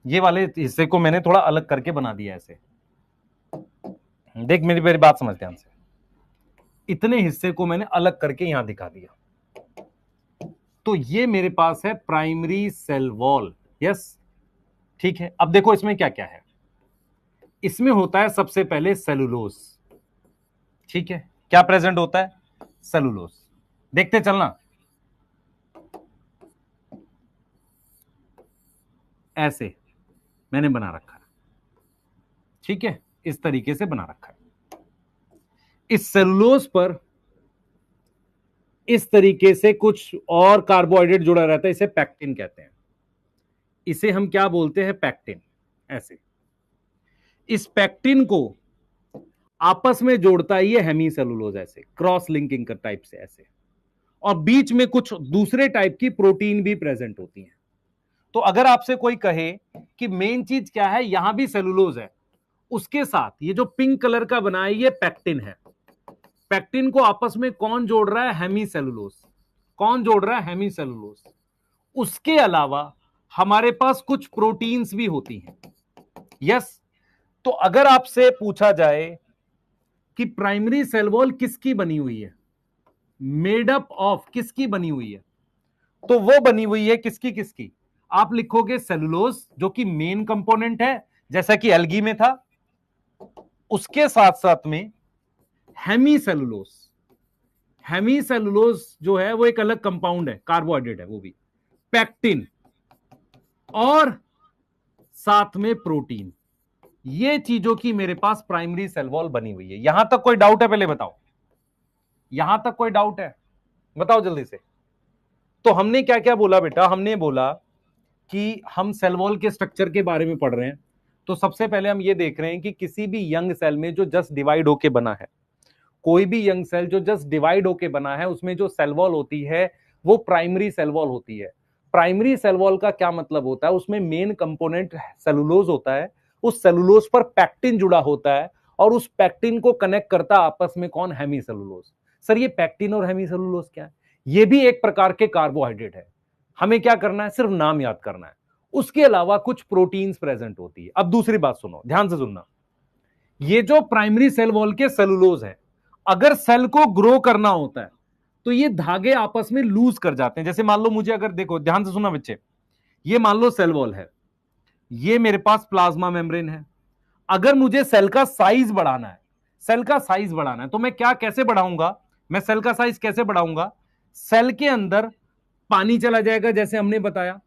ये वाले हिस्से को मैंने थोड़ा अलग करके बना दिया ऐसे, देख मेरी मेरी बात समझ ध्यान से, इतने हिस्से को मैंने अलग करके यहां दिखा दिया। तो ये मेरे पास है प्राइमरी सेल वॉल, यस, ठीक है। अब देखो इसमें क्या क्या है, इसमें होता है सबसे पहले सेलुलोज, ठीक है, क्या प्रेजेंट होता है, सेलुलोज। देखते चलना, ऐसे मैंने बना रखा है, ठीक है, इस तरीके से बना रखा है। इस सेलुलोज पर इस तरीके से कुछ और कार्बोहाइड्रेट जुड़ा रहता है, इसे पैक्टिन कहते हैं। इसे हम क्या बोलते हैं, पैक्टिन, ऐसे। इस पैक्टिन को आपस में जोड़ता है ये हेमीसेलुलोज, ऐसे क्रॉस लिंकिंग का टाइप से, ऐसे। और बीच में कुछ दूसरे टाइप की प्रोटीन भी प्रेजेंट होती है। तो अगर आपसे कोई कहे कि मेन चीज क्या है, यहां भी सेलुलोज है, उसके साथ ये जो पिंक कलर का बना है ये पैक्टिन है। पैक्टिन को आपस में कौन जोड़ रहा है, हेमीसेलुलोज। कौन जोड़ रहा है, हेमीसेलुलोज। उसके अलावा हमारे पास कुछ प्रोटीन्स भी होती हैं, यस। तो अगर आपसे पूछा जाए कि प्राइमरी सेल वॉल किसकी बनी हुई है, मेड अप ऑफ किसकी बनी हुई है, तो वो बनी हुई है किसकी किसकी, आप लिखोगे सेलुलोज जो कि मेन कंपोनेंट है, जैसा कि एल्गी में था। उसके साथ साथ में हेमीसेलुलोज, हेमीसेलुलोज जो है वो एक अलग कंपाउंड है, कार्बोहाइड्रेट है वो भी, पैक्टिन, और साथ में प्रोटीन। ये चीजों की मेरे पास प्राइमरी सेल वॉल बनी हुई है। यहां तक कोई डाउट है, पहले बताओ, यहां तक कोई डाउट है, बताओ जल्दी से। तो हमने क्या क्या बोला बेटा, हमने बोला कि हम सेल वॉल के स्ट्रक्चर के बारे में पढ़ रहे हैं। तो सबसे पहले हम ये देख रहे हैं कि किसी भी यंग सेल में जो जस्ट डिवाइड होके बना है, कोई भी यंग सेल जो जस्ट डिवाइड होके बना है, उसमें जो सेल वॉल होती है वो प्राइमरी सेल वॉल होती है। प्राइमरी सेल वॉल का क्या मतलब होता है, उसमें मेन कंपोनेंट सेलुलोज होता है, उस सेलुलोज पर पैक्टिन जुड़ा होता है, और उस पैक्टिन को कनेक्ट करता आपस में कौन, हेमीसेलुलोज। सर ये पैक्टिन और हेमीसेलुलोज क्या है, ये भी एक प्रकार के कार्बोहाइड्रेट है। हमें क्या करना है, सिर्फ नाम याद करना है। उसके अलावा कुछ प्रोटीन्स प्रेजेंट होती है। अब दूसरी बात सुनो, ध्यान से सुनना, ये जो प्राइमरी सेल वॉल के सेलुलोज है, अगर सेल को ग्रो करना होता है तो ये धागे आपस में लूज कर जाते हैं। जैसे मान लो मुझे, अगर देखो ध्यान से सुना बच्चे, ये मान लो सेल वॉल है, ये मेरे पास प्लाज्मा मेम्ब्रेन है। अगर मुझे सेल का साइज बढ़ाना है, सेल का साइज बढ़ाना है, तो मैं क्या, कैसे बढ़ाऊंगा, मैं सेल का साइज कैसे बढ़ाऊंगा, सेल के अंदर पानी चला जाएगा जैसे हमने बताया,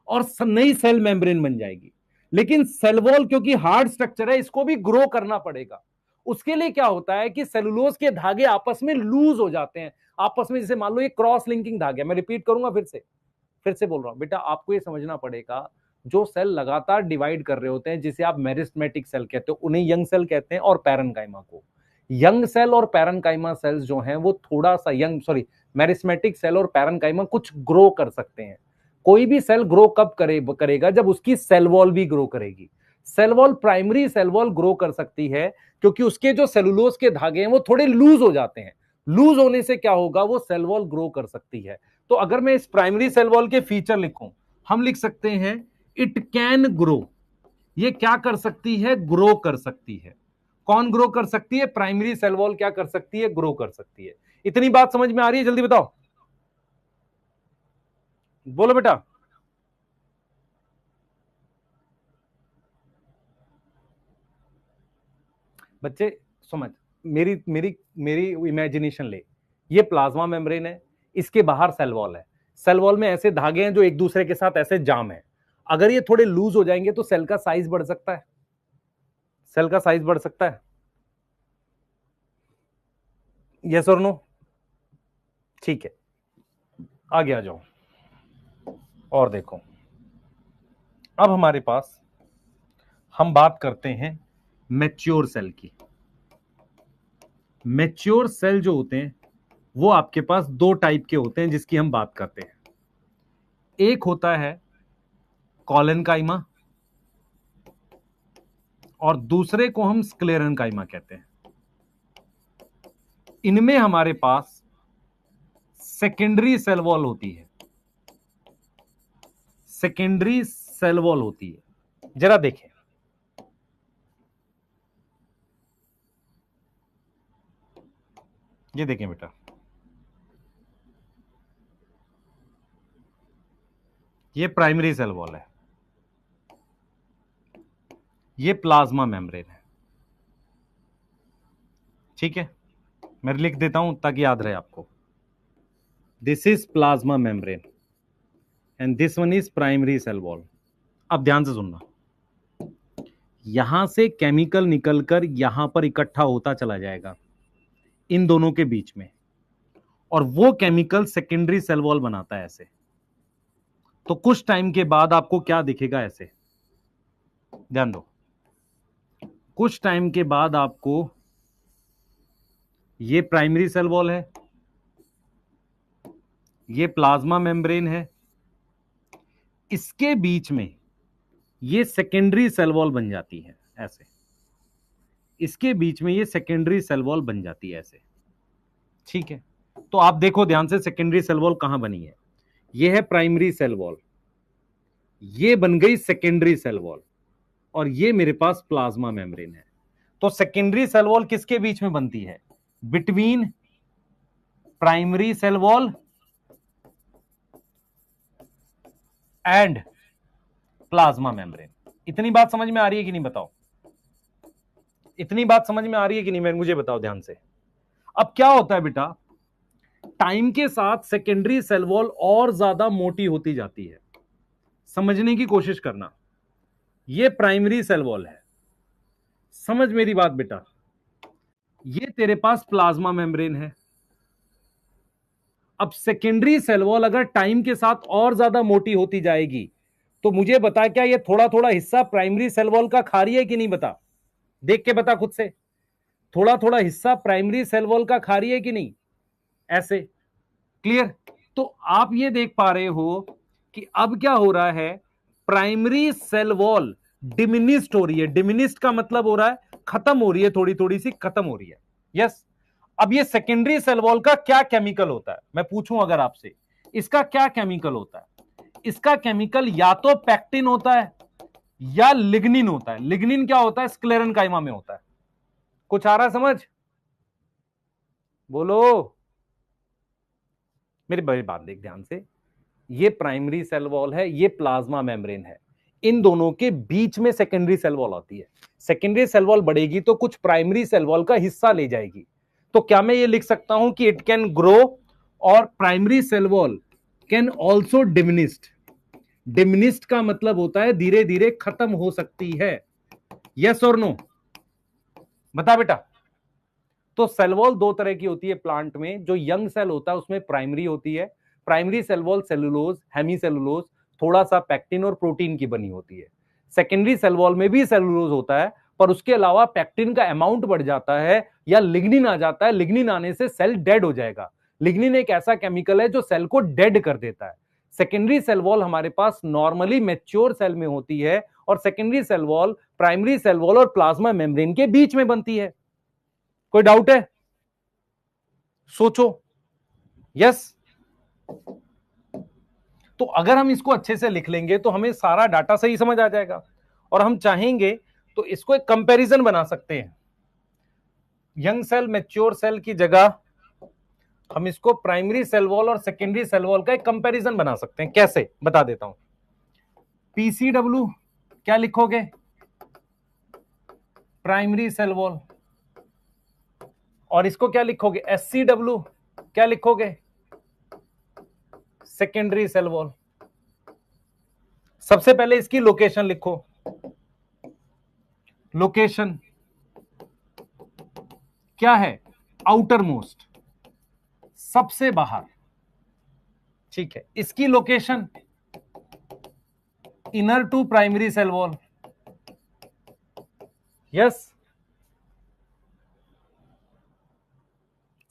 और नई सेल मेम्ब्रेन बन जाएगी। लेकिन सेल वॉल क्योंकि हार्ड स्ट्रक्चर है, इसको भी ग्रो करना पड़ेगा। उसके लिए क्या होता है कि सेलुलोज के धागे आपस में लूज हो जाते हैं, आपस में, जैसे मान लो ये क्रॉस लिंकिंग धागे। मैं रिपीट करूंगा, फिर से बोल रहा हूं बेटा, आपको ये समझना पड़ेगा, जो सेल लगातार डिवाइड कर रहे होते हैं, जिसे आप मेरिस्टेमेटिक सेल कहते हो, उन्हें यंग सेल कहते हैं, और पैरेन्काइमा को। यंग सेल और पैरेन्काइमा सेल्स जो हैं वो थोड़ा सा मेरिस्टेमेटिक सेल और पैरेन्काइमा कुछ ग्रो कर सकते हैं। कोई भी सेल ग्रो कब करेगा, जब उसकी सेल वॉल भी ग्रो करेगी। Cell wall, primary cell wall grow कर सकती है क्योंकि उसके जो सेलुलोज के धागे हैं वो थोड़े लूज हो जाते हैं। लूज होने से क्या होगा, वो सेल वॉल ग्रो कर सकती है। तो अगर मैं इस प्राइमरी सेल वॉल के फीचर लिखूं, हम लिख सकते हैं इट कैन ग्रो। ये क्या कर सकती है, ग्रो कर सकती है। कौन ग्रो कर सकती है, प्राइमरी सेल वॉल क्या कर सकती है, ग्रो कर सकती है। इतनी बात समझ में आ रही है, जल्दी बताओ, बोलो बेटा। बच्चे समझ, मेरी मेरी मेरी इमेजिनेशन ले, ये प्लाज्मा मेम्ब्रेन है, इसके बाहर सेल वॉल है। सेल वॉल में ऐसे धागे हैं जो एक दूसरे के साथ ऐसे जाम है। अगर ये थोड़े लूज हो जाएंगे तो सेल का साइज बढ़ सकता है, सेल का साइज बढ़ सकता है, यस और नो। ठीक है, आगे आ जाओ और देखो। अब हमारे पास हम बात करते हैं मैच्योर सेल की। मैच्योर सेल जो होते हैं वो आपके पास दो टाइप के होते हैं जिसकी हम बात करते हैं। एक होता है कॉलेनकाइमा और दूसरे को हम स्क्लेरेनकाइमा कहते हैं। इनमें हमारे पास सेकेंडरी सेल वॉल होती है, सेकेंडरी सेल वॉल होती है। जरा देखें, ये देखें बेटा, ये प्राइमरी सेल वॉल है, ये प्लाज्मा मेम्ब्रेन है। ठीक है, मैं लिख देता हूं ताकि याद रहे आपको। This is plasma membrane and this one is primary cell wall. अब ध्यान से सुनना, यहां से केमिकल निकलकर यहां पर इकट्ठा होता चला जाएगा इन दोनों के बीच में, और वो केमिकल सेकेंडरी सेल वॉल बनाता है ऐसे। तो कुछ टाइम के बाद आपको क्या दिखेगा, ऐसे ध्यान दो, कुछ टाइम के बाद आपको ये प्राइमरी सेल वॉल है, ये प्लाज्मा मेम्ब्रेन है, इसके बीच में ये सेकेंडरी सेल वॉल बन जाती है ऐसे, इसके बीच में ये सेकेंडरी सेल वॉल बन जाती है ऐसे। ठीक है, तो आप देखो ध्यान से सेकेंडरी सेल वॉल कहां बनी है। ये है प्राइमरी सेल वॉल, ये बन गई सेकेंडरी सेल वॉल, और ये मेरे पास प्लाज्मा मेम्ब्रेन है। तो सेकेंडरी सेल वॉल किसके बीच में बनती है, between primary cell wall and plasma membrane. इतनी बात समझ में आ रही है कि नहीं, बताओ, इतनी बात समझ में आ रही है कि नहीं, मुझे बताओ ध्यान से। अब क्या होता है बेटा, टाइम के साथ सेकेंडरी सेल वॉल और ज्यादा मोटी होती जाती है। समझने की कोशिश करना, ये प्राइमरी सेल वॉल है, समझ मेरी बात बेटा, ये तेरे पास प्लाज्मा मेम्ब्रेन है। अब सेकेंडरी सेल वॉल अगर टाइम के साथ और ज्यादा मोटी होती जाएगी तो मुझे बता, क्या ये थोड़ा थोड़ा हिस्सा प्राइमरी सेल वॉल का खा रही है कि नहीं, बता, देख के बता खुद से, थोड़ा थोड़ा हिस्सा प्राइमरी सेल वॉल का खा रही है कि नहीं, ऐसे, क्लियर। तो आप ये देख पा रहे हो कि अब क्या हो रहा है, प्राइमरी सेल वॉल डिमिनिस्ड हो रही है। डिमिनिस्ड का मतलब हो रहा है खत्म हो रही है, थोड़ी थोड़ी सी खत्म हो रही है, यस। अब ये सेकेंडरी सेल वॉल का क्या केमिकल होता है, मैं पूछूं अगर आपसे, इसका क्या केमिकल होता है, इसका केमिकल या तो पैक्टिन होता है या लिग्निन होता है। लिग्निन क्या होता है, स्क्लेरेनकाइमा में होता है। कुछ आ रहा है समझ, बोलो, मेरी बड़ी बात देख ध्यान से, ये प्राइमरी सेल वॉल है, ये प्लाज्मा मेम्ब्रेन है, इन दोनों के बीच में सेकेंडरी सेल वॉल आती है। सेकेंडरी सेल वॉल बढ़ेगी तो कुछ प्राइमरी सेल वॉल का हिस्सा ले जाएगी। तो क्या मैं ये लिख सकता हूं कि इट कैन ग्रो और primary cell wall can also diminished. Diminished का मतलब होता है धीरे धीरे खत्म हो सकती है, यस और नो, बता बेटा। तो सेल वॉल दो तरह की होती है प्लांट में, जो यंग सेल होता है उसमें प्राइमरी होती है, primary cell wall cellulose, hemicellulose, थोड़ा सा पैक्टिन और प्रोटीन की बनी होती है। सेकेंडरी सेल वॉल में भी सेलुलोज होता है, पर उसके अलावा पैक्टिन का अमाउंट बढ़ जाता है या लिग्निन आ जाता है। लिग्निन आने से सेल डेड हो जाएगा। लिग्निन एक ऐसा केमिकल है जो सेल को डेड कर देता है। सेकेंडरी सेल वॉल हमारे पास नॉर्मली मैच्योर सेल में होती है, और secondary cell wall primary cell wall और प्लाज्मा मेम्ब्रेन के बीच में बनती है। कोई डाउट है, सोचो, यस। तो अगर हम इसको अच्छे से लिख लेंगे तो हमें सारा डाटा सही समझ आ जाएगा, और हम चाहेंगे तो इसको एक कंपैरिजन बना सकते हैं। यंग सेल मैच्योर सेल की जगह हम इसको प्राइमरी सेल वॉल और सेकेंडरी सेल वॉल का एक कंपैरिजन बना सकते हैं। कैसे, बता देता हूं। पीसीडब्ल्यू क्या लिखोगे, प्राइमरी सेल वॉल, और इसको क्या लिखोगे, एससीडब्ल्यू क्या लिखोगे, सेकेंडरी सेल वॉल। सबसे पहले इसकी लोकेशन लिखो, लोकेशन क्या है, आउटर मोस्ट, सबसे बाहर, ठीक है। इसकी location inner to primary cell wall, yes,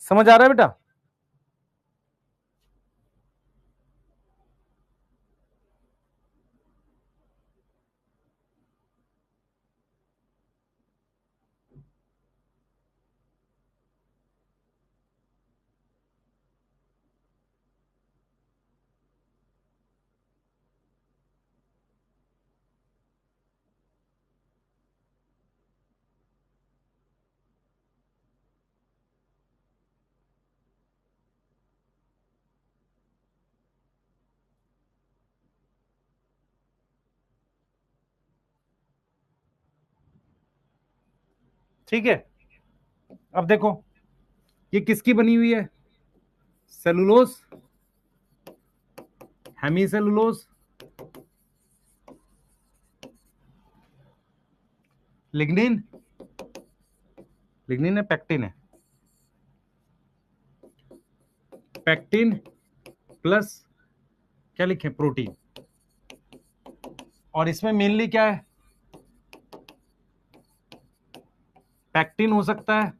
समझ आ रहा है बेटा? ठीक है, अब देखो ये किसकी बनी हुई है? Cellulose, hemi cellulose, lignin, lignin है, पैक्टिन है, पैक्टिन प्लस क्या लिखे, प्रोटीन। और इसमें मेनली क्या है? पैक्टिन हो सकता है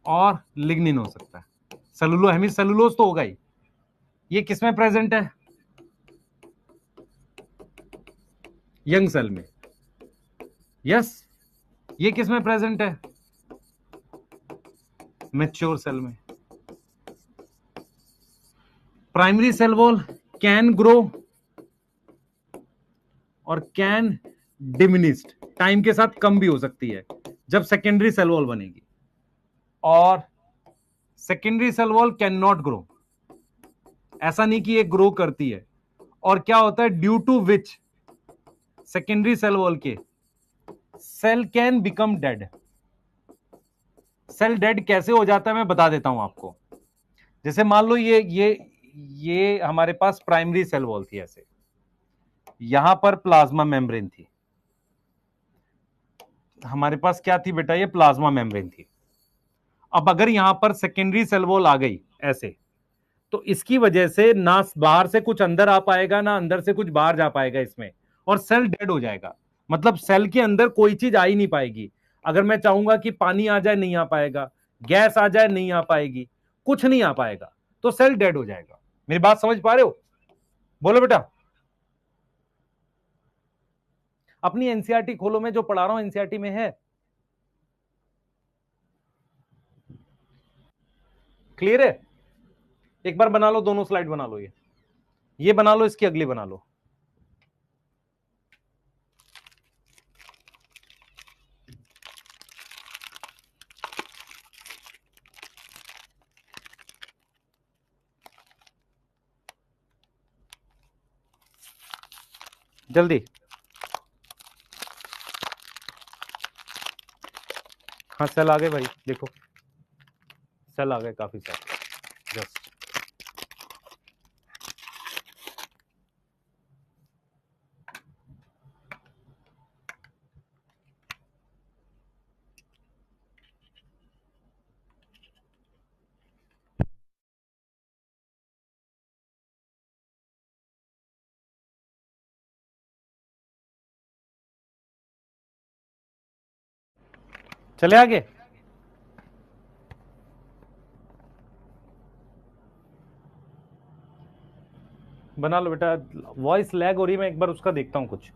और लिग्निन हो सकता है। सेलुलो हेमी सेलुलोज तो होगा ही। ये किसमें प्रेजेंट है? यंग सेल में। यस, ये किसमें प्रेजेंट है? मैच्योर सेल में। Primary cell wall can grow और कैन डिमिनिस्ड, टाइम के साथ कम भी हो सकती है जब सेकेंडरी सेल वॉल बनेगी। और secondary cell wall can not grow, ऐसा नहीं कि ये ग्रो करती है। और क्या होता है? Due to which secondary cell wall के cell can become dead. Cell dead कैसे हो जाता है मैं बता देता हूं आपको। जैसे मान लो ये हमारे पास प्राइमरी सेल वॉल थी, ऐसे यहां पर प्लाज्मा मेम्ब्रेन थी, हमारे पास क्या थी बेटा? ये प्लाज्मा मेम्ब्रेन थी। अब अगर यहां पर सेकेंडरी सेल वॉल आ गई ऐसे, तो इसकी वजह से ना बाहर से कुछ अंदर आ पाएगा, ना अंदर से कुछ बाहर जा पाएगा इसमें, और सेल डेड हो जाएगा। मतलब सेल के अंदर कोई चीज आ ही नहीं पाएगी। अगर मैं चाहूंगा कि पानी आ जाए, नहीं आ पाएगा, गैस आ जाए, नहीं आ पाएगी, कुछ नहीं आ पाएगा, तो सेल डेड हो जाएगा। मेरी बात समझ पा रहे हो? बोलो बेटा। अपनी एनसीईआरटी खोलो, मैं जो पढ़ा रहा हूं एनसीईआरटी में है। क्लियर है? एक बार बना लो, दोनों स्लाइड बना लो, ये बना लो, इसकी अगली बना लो। जल्दी। हाँ, सेल आ गए भाई, देखो सेल आ गए काफी सारे। जस्ट चले आगे। बना लो बेटा। वॉइस लैग हो रही है, मैं एक बार उसका देखता हूं कुछ।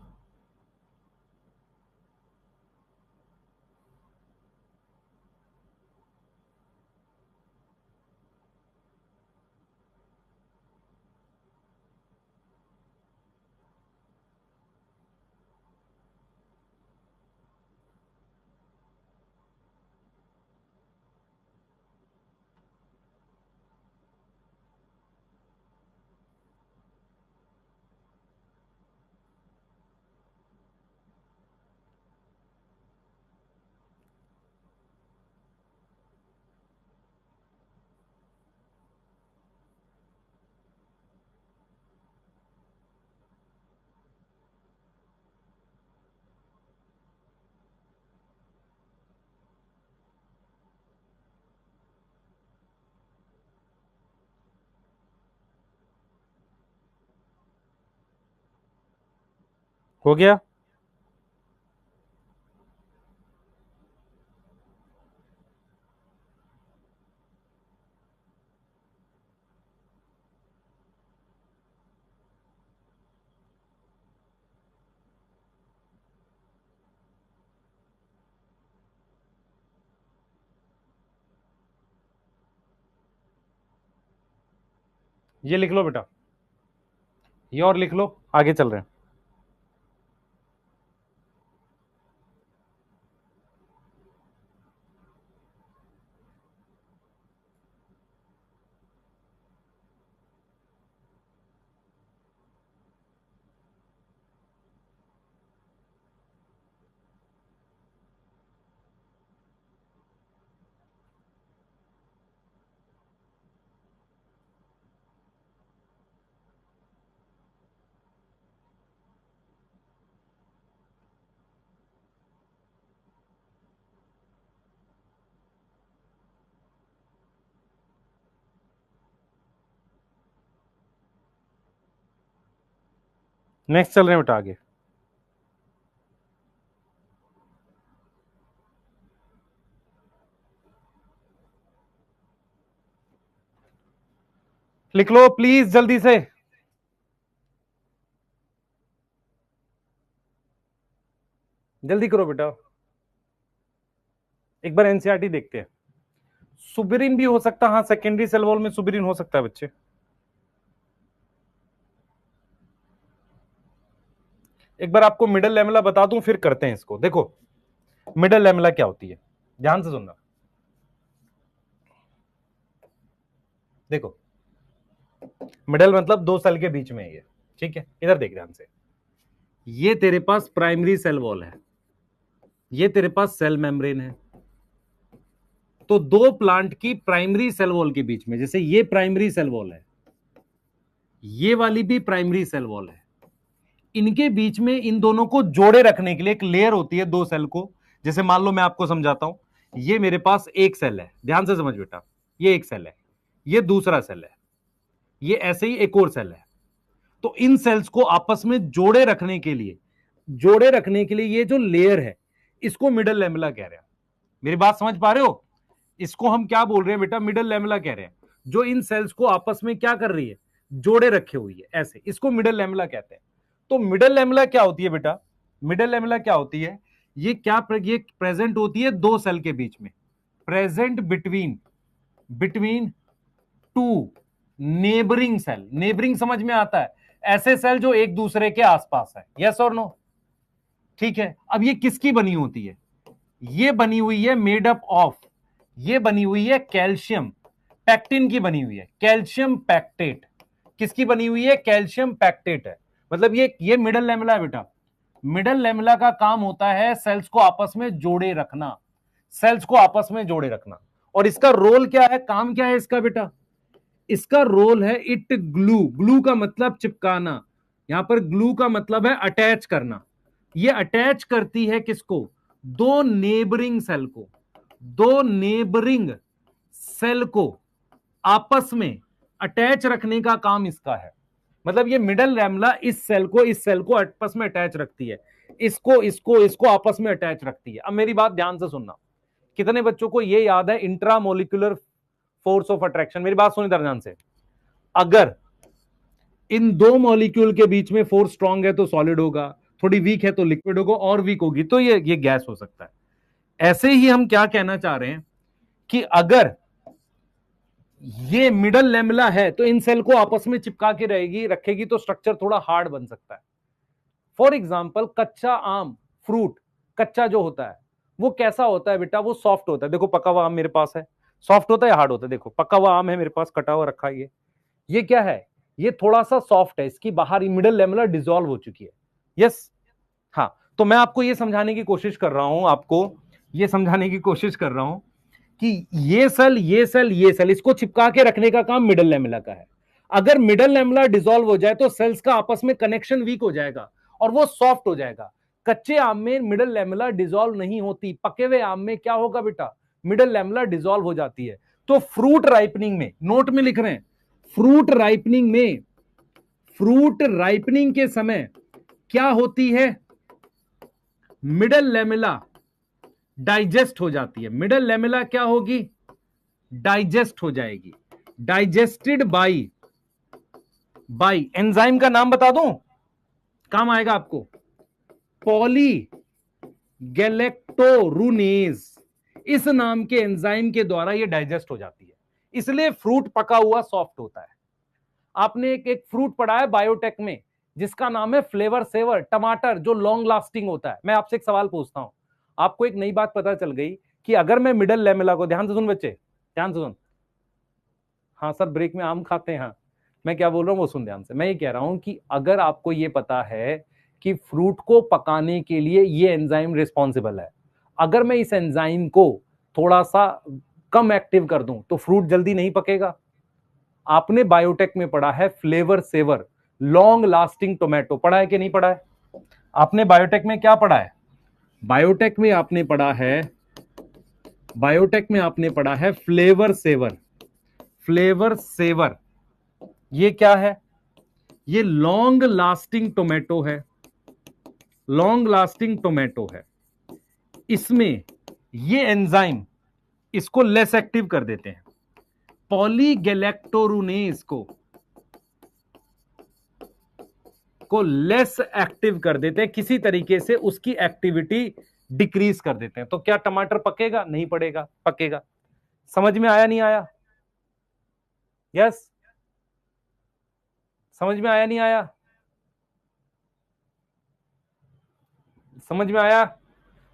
हो गया? ये लिख लो बेटा, ये और लिख लो, आगे चल रहे हैं। नेक्स्ट चल रहे हैं बेटा आगे। लिख लो प्लीज जल्दी से, जल्दी करो बेटा। एक बार एनसीईआरटी देखते हैं। सुबिरिन भी हो सकता है, हाँ सेकेंडरी सेल वॉल में सुबिरिन हो सकता है बच्चे। एक बार आपको मिडल लैमेला बता दूं फिर करते हैं इसको। देखो मिडल लैमेला क्या होती है, ध्यान से सुनना। देखो मिडल मतलब दो सेल के बीच में है ये, ठीक है। इधर देख ध्यान से, ये तेरे पास प्राइमरी सेल वॉल है, ये तेरे पास सेल मेम्ब्रेन है। तो दो प्लांट की प्राइमरी सेल वॉल के बीच में, जैसे ये प्राइमरी सेल वॉल है, ये वाली भी प्राइमरी सेल वॉल है, इनके बीच में इन दोनों को जोड़े रखने के लिए एक लेयर होती है दो सेल को। जैसे मान लो मैं आपको समझाता हूं, ये मेरे पास एक सेल है, ध्यान से समझ बेटा, ये एक सेल है, ये दूसरा सेल है, ये ऐसे ही एक और सेल है। तो इन सेल्स को आपस में जोड़े रखने के लिए, जोड़े रखने के लिए ये जो लेयर है इसको मिडल लैमेला कह रहे हैं। मेरी बात समझ पा रहे हो? इसको हम क्या बोल रहे हैं बेटा, मिडल लैमेला कह रहे हैं। जो इन सेल्स को आपस में क्या कर रही है, जोड़े रखे हुई है ऐसे, इसको मिडल लैमेला कहते हैं। तो मिडल लैमेला क्या होती है बेटा, मिडल लैमेला क्या होती है, ये क्या ये प्रेजेंट होती है दो सेल के बीच में, present between between two neighbouring cell. Neighbouring समझ में आता है, ऐसे सेल जो एक दूसरे के आसपास है, यस और नो, ठीक है। अब ये किसकी बनी होती है, ये बनी हुई है मेड अप ऑफ, ये बनी हुई है कैल्शियम पैक्टिन की बनी हुई है, कैल्शियम पैक्टेट। किसकी बनी हुई है, कैल्शियम पैक्टेट है। मतलब ये मिडल लैमेला है बेटा। मिडल लैमेला का काम होता है सेल्स को आपस में जोड़े रखना, सेल्स को आपस में जोड़े रखना। और इसका रोल क्या है, काम क्या है इसका बेटा, इसका रोल है इट ग्लू। ग्लू का मतलब चिपकाना, यहां पर ग्लू का मतलब है अटैच करना। ये अटैच करती है किसको, दो नेबरिंग सेल को, दो नेबरिंग सेल को आपस में अटैच रखने का काम इसका है। मतलब ये मिडल लैमेला इस सेल को आपस में अटैच रखती है, इसको इसको इसको आपस में अटैच रखती है। अब मेरी बात ध्यान से सुनना, कितने बच्चों को ये याद है इंट्रामोलिकुलर फोर्स ऑफ अट्रैक्शन? मेरी बात सुनी ध्यान से, अगर इन दो मॉलिक्यूल के बीच में फोर्स स्ट्रांग है तो सॉलिड होगा, थोड़ी वीक है तो लिक्विड होगा, और वीक होगी तो ये गैस हो सकता है। ऐसे ही हम क्या कहना चाह रहे हैं कि अगर ये मिडल लैमेला है तो इन सेल को आपस में चिपका के रहेगी, रखेगी तो स्ट्रक्चर थोड़ा हार्ड बन सकता है। फॉर एग्जाम्पल कच्चा आम, फ्रूट कच्चा जो होता है वो कैसा होता है बेटा, वो सॉफ्ट होता है। देखो पका हुआ आम मेरे पास है, सॉफ्ट होता है या हार्ड होता है? देखो पका हुआ आम है मेरे पास, कटा हुआ रखा है, ये क्या है, ये थोड़ा सा सॉफ्ट है, इसकी बाहर मिडल लैमेला डिसॉल्व हो चुकी है, यस। हाँ, तो मैं आपको ये समझाने की कोशिश कर रहा हूं, आपको ये समझाने की कोशिश कर रहा हूं कि ये सेल ये सेल ये सेल, इसको चिपका के रखने का काम मिडल लैमेला का है। अगर मिडल लैमेला डिसॉल्व हो जाए तो सेल्स का आपस में कनेक्शन वीक हो जाएगा और वो सॉफ्ट हो जाएगा। कच्चे आम में मिडल लैमेला डिसॉल्व नहीं होती, पके हुए आम में क्या होगा बेटा, मिडल लैमेला डिसॉल्व हो जाती है। तो फ्रूट राइपनिंग में, नोट में लिख रहे हैं, फ्रूट राइपनिंग में, फ्रूट राइपनिंग के समय क्या होती है, मिडल लैमेला डाइजेस्ट हो जाती है। मिडल लैमेला क्या होगी, डाइजेस्ट हो जाएगी। डाइजेस्टेड बाई एंजाइम का नाम बता दूं, काम आएगा आपको, पॉली गैलेक्टोरुनेज। इस नाम के एंजाइम के द्वारा ये डाइजेस्ट हो जाती है, इसलिए फ्रूट पका हुआ सॉफ्ट होता है। आपने एक फ्रूट पढ़ा है बायोटेक में जिसका नाम है फ्लेवर सेवर, टमाटर, जो लॉन्ग लास्टिंग होता है। मैं आपसे एक सवाल पूछता हूं, आपको एक नई बात पता चल गई कि अगर मैं मिडल लेमेला को, ध्यान से सुन बच्चे, ध्यान से सुन, हाँ सर ब्रेक में आम खाते हैं, हाँ मैं क्या बोल रहा हूं वो सुन ध्यान से। मैं ये कह रहा हूं कि अगर आपको ये पता है कि फ्रूट को पकाने के लिए ये एंजाइम रिस्पॉन्सिबल है, अगर मैं इस एंजाइम को थोड़ा सा कम एक्टिव कर दूं तो फ्रूट जल्दी नहीं पकेगा। आपने बायोटेक में पढ़ा है flavour saver, long lasting tomato, पढ़ा है कि नहीं पढ़ा है? आपने बायोटेक में क्या पढ़ा है? बायोटेक में आपने पढ़ा है, बायोटेक में आपने पढ़ा है फ्लेवर सेवर। फ्लेवर सेवर ये क्या है? ये लॉन्ग लास्टिंग टोमेटो है, लॉन्ग लास्टिंग टोमेटो है। इसमें ये एंजाइम इसको लेस एक्टिव कर देते हैं, पॉलीगैलेक्टोरुनेज को लेस एक्टिव कर देते हैं, किसी तरीके से उसकी एक्टिविटी डिक्रीज कर देते हैं। तो क्या टमाटर पकेगा? नहीं पड़ेगा, पकेगा। समझ में आया नहीं आया? यस, समझ में आया नहीं आया? समझ में आया?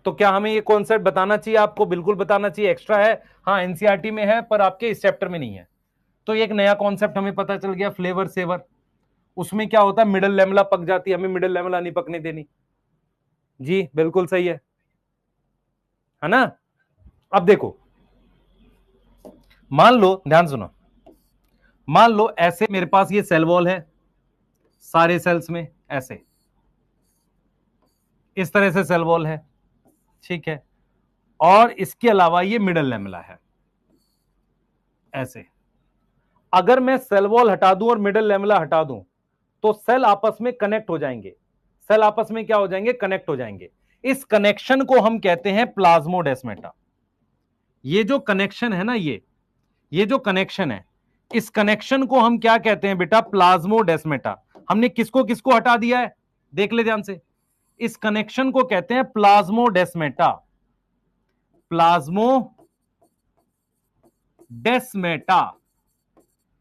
तो क्या हमें ये कॉन्सेप्ट बताना चाहिए आपको? बिल्कुल बताना चाहिए, एक्स्ट्रा है, हाँ एनसीईआरटी में है पर आपके इस चैप्टर में नहीं है। तो एक नया कॉन्सेप्ट हमें पता चल गया, फ्लेवर सेवर। उसमें क्या होता है, मिडल लेमला पक जाती है, हमें मिडल लेमला नहीं पकने देनी। जी बिल्कुल सही है ना? अब देखो, मान लो, ध्यान सुनो, मान लो ऐसे मेरे पास ये सेल वॉल है, सारे सेल्स में ऐसे इस तरह से सेल वॉल है, ठीक है, और इसके अलावा ये मिडल लेमला है ऐसे। अगर मैं सेल वॉल हटा दूं और मिडल लेमला हटा दूं तो सेल आपस में कनेक्ट हो जाएंगे। सेल आपस में क्या हो जाएंगे? कनेक्ट हो जाएंगे। इस कनेक्शन को हम कहते हैं प्लाज्मोडेस्मेटा। ये जो कनेक्शन है ना, ये जो कनेक्शन है, इस कनेक्शन को हम क्या कहते हैं बेटा? प्लाज्मोडेस्मेटा। हमने किसको किसको हटा दिया है? देख ले ध्यान से, इस कनेक्शन को कहते हैं प्लाज्मोडेस्मेटा। प्लाज्मोडेस्मेटा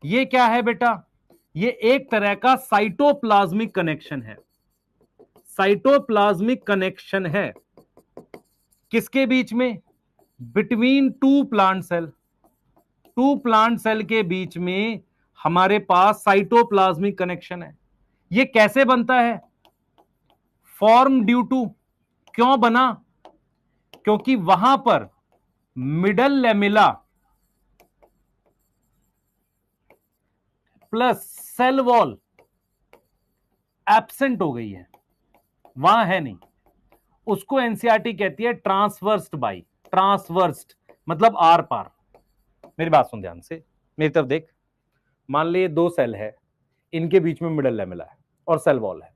ये क्या है बेटा? ये एक तरह का साइटोप्लाज्मिक कनेक्शन है। साइटोप्लाज्मिक कनेक्शन है किसके बीच में? Between two plant cell. Two plant cell के बीच में हमारे पास साइटोप्लाज्मिक कनेक्शन है। ये कैसे बनता है? फॉर्म ड्यू टू, क्यों बना? क्योंकि वहां पर middle lamella plus cell wall absent हो गई है, वहां है नहीं। उसको एनसीईआरटी कहती है ट्रांसवर्स्ड बाई। ट्रांसवर्स्ड मतलब आर पार। मेरी बात सुन ध्यान से, मेरी तरफ देख। मान ली दो सेल है, इनके बीच में मिडल लेमिला है और सेल वॉल है।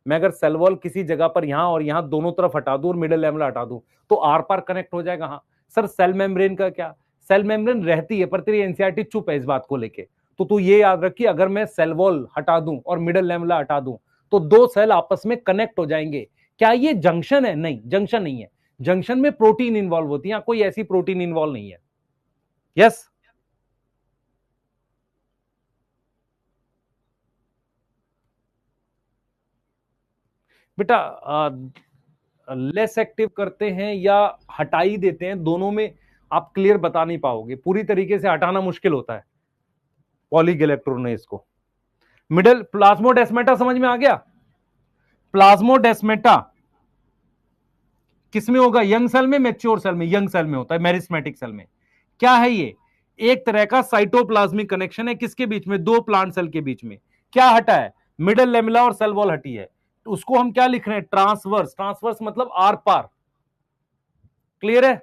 मैं अगर सेल वॉल किसी जगह पर यहां और यहां दोनों तरफ हटा दूं और मिडल लेमिला हटा दूं तो आर पार कनेक्ट हो जाएगा। हाँ सर, सेल मेम्ब्रेन का क्या? सेल मेम्ब्रेन रहती है पर तेरी एनसीईआरटी चुप है इस बात को लेके। तो तू ये याद रख कि अगर मैं सेल वॉल हटा दूं और मिडल लेमिला हटा दूं तो दो सेल आपस में कनेक्ट हो जाएंगे। क्या ये जंक्शन है? नहीं, जंक्शन नहीं है। जंक्शन में प्रोटीन इंवॉल्व होती है, कोई ऐसी प्रोटीन इंवॉल्व नहीं है। यस, बेटा लेस एक्टिव करते हैं या हटा ही देते हैं, दोनों में आप क्लियर बता नहीं पाओगे। पूरी तरीके से हटाना मुश्किल होता है पॉलीगैलेक्टोरेनेज को। मिडल प्लाज्मोडेस्मेटा समझ में आ गया? प्लाज्मोडेस्मेटा किसमें होगा? यंग सेल में, मैच्योर सेल में? यंग सेल में होता है, मेरिस्मेटिक सेल में। क्या है ये? एक तरह का साइटोप्लाज्मिक कनेक्शन है किसके बीच में? दो प्लांट सेल के बीच में। क्या हटा है? मिडल लेमिला और सेल वॉल हटी है। तो उसको हम क्या लिख रहे हैं? ट्रांसवर्स। ट्रांसवर्स मतलब आर पार। क्लियर है?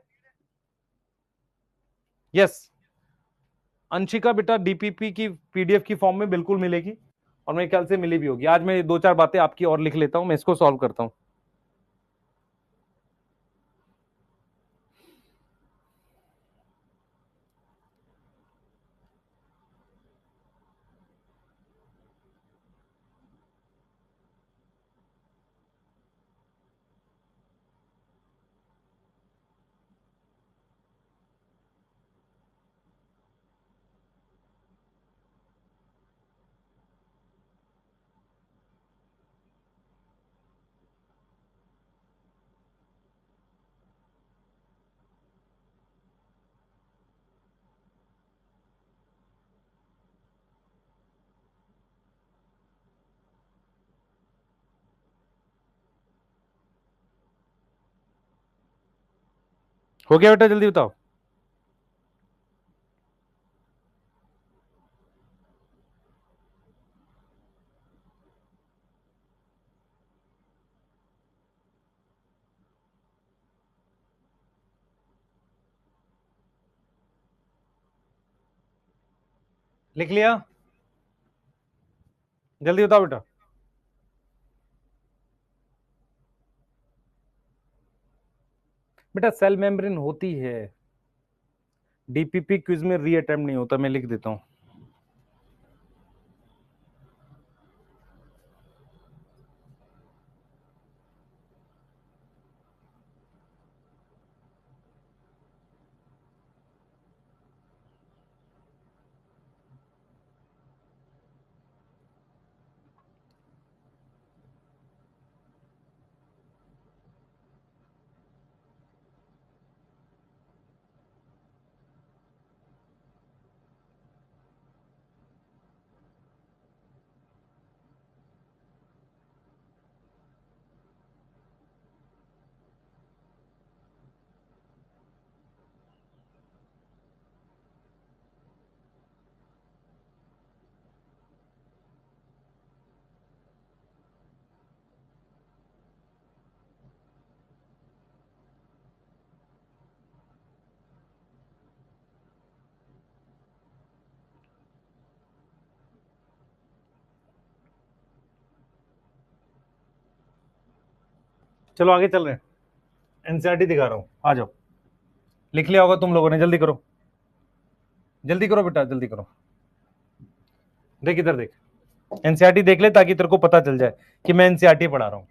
यस। अंशिका बेटा डीपीपी की पीडीएफ की फॉर्म में बिल्कुल मिलेगी और मेरे ख्याल से मिली भी होगी। आज मैं दो चार बातें आपकी और लिख लेता हूं, मैं इसको सॉल्व करता हूं। हो गया बेटा, जल्दी बताओ। लिख लिया? जल्दी बताओ बेटा। बेटा सेल मेम्ब्रेन होती है, डीपीपी क्विज में री अटेम्प्ट नहीं होता, मैं लिख देता हूं। चलो आगे चल रहे हैं, एनसीईआरटी दिखा रहा हूं, आ जाओ। लिख लिया होगा तुम लोगों ने, जल्दी करो, जल्दी करो बेटा, जल्दी करो। देख इधर देख, एनसीईआरटी देख ले ताकि तेरे को पता चल जाए कि मैं एनसीईआरटी पढ़ा रहा हूं।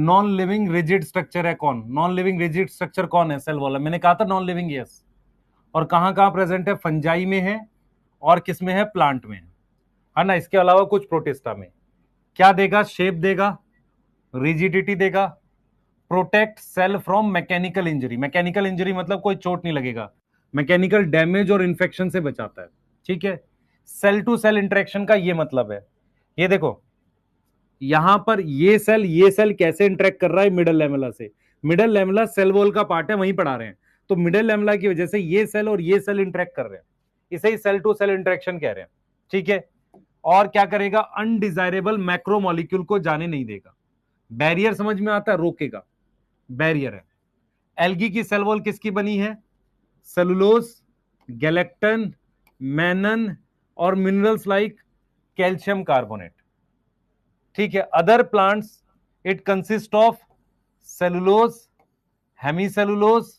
नॉन लिविंग रिजिड स्ट्रक्चर है कौन? नॉन लिविंग रिजिड स्ट्रक्चर कौन है? Cell wall. मैंने कहा था नॉन लिविंग, यस। और कहां कहां प्रेजेंट है? फंजाई में है, और किस में है? प्लांट में है ना। इसके अलावा कुछ प्रोटिस्टा में। क्या देगा? शेप देगा, रिजिडिटी देगा, protect cell from mechanical injury. Mechanical injury मतलब कोई चोट नहीं लगेगा, मैकेनिकल डैमेज और इंफेक्शन से बचाता है, ठीक है। सेल टू सेल इंटरेक्शन का ये मतलब है, ये देखो यहां पर ये सेल कैसे इंटरेक्ट कर रहा है मिडल लेमेला से। मिडल लेमेला सेल वॉल का पार्ट है, वहीं पढ़ा रहे हैं। तो मिडल लेमेला की वजह से ये सेल और ये सेल इंटरेक्ट कर रहे हैं, इसे ही सेल टू सेल इंटरेक्शन कह रहे हैं, ठीक है। और क्या करेगा? अनडिजायरेबल मैक्रोमोलिक्यूल को जाने नहीं देगा। बैरियर समझ में आता है? रोकेगा, बैरियर है। एल्गी की सेल वॉल किसकी बनी है? सेलुलोज, गैलेक्टन, मैनन और मिनरल्स लाइक कैल्शियम कार्बोनेट, ठीक है। Other plants it consist of cellulose, hemicellulose,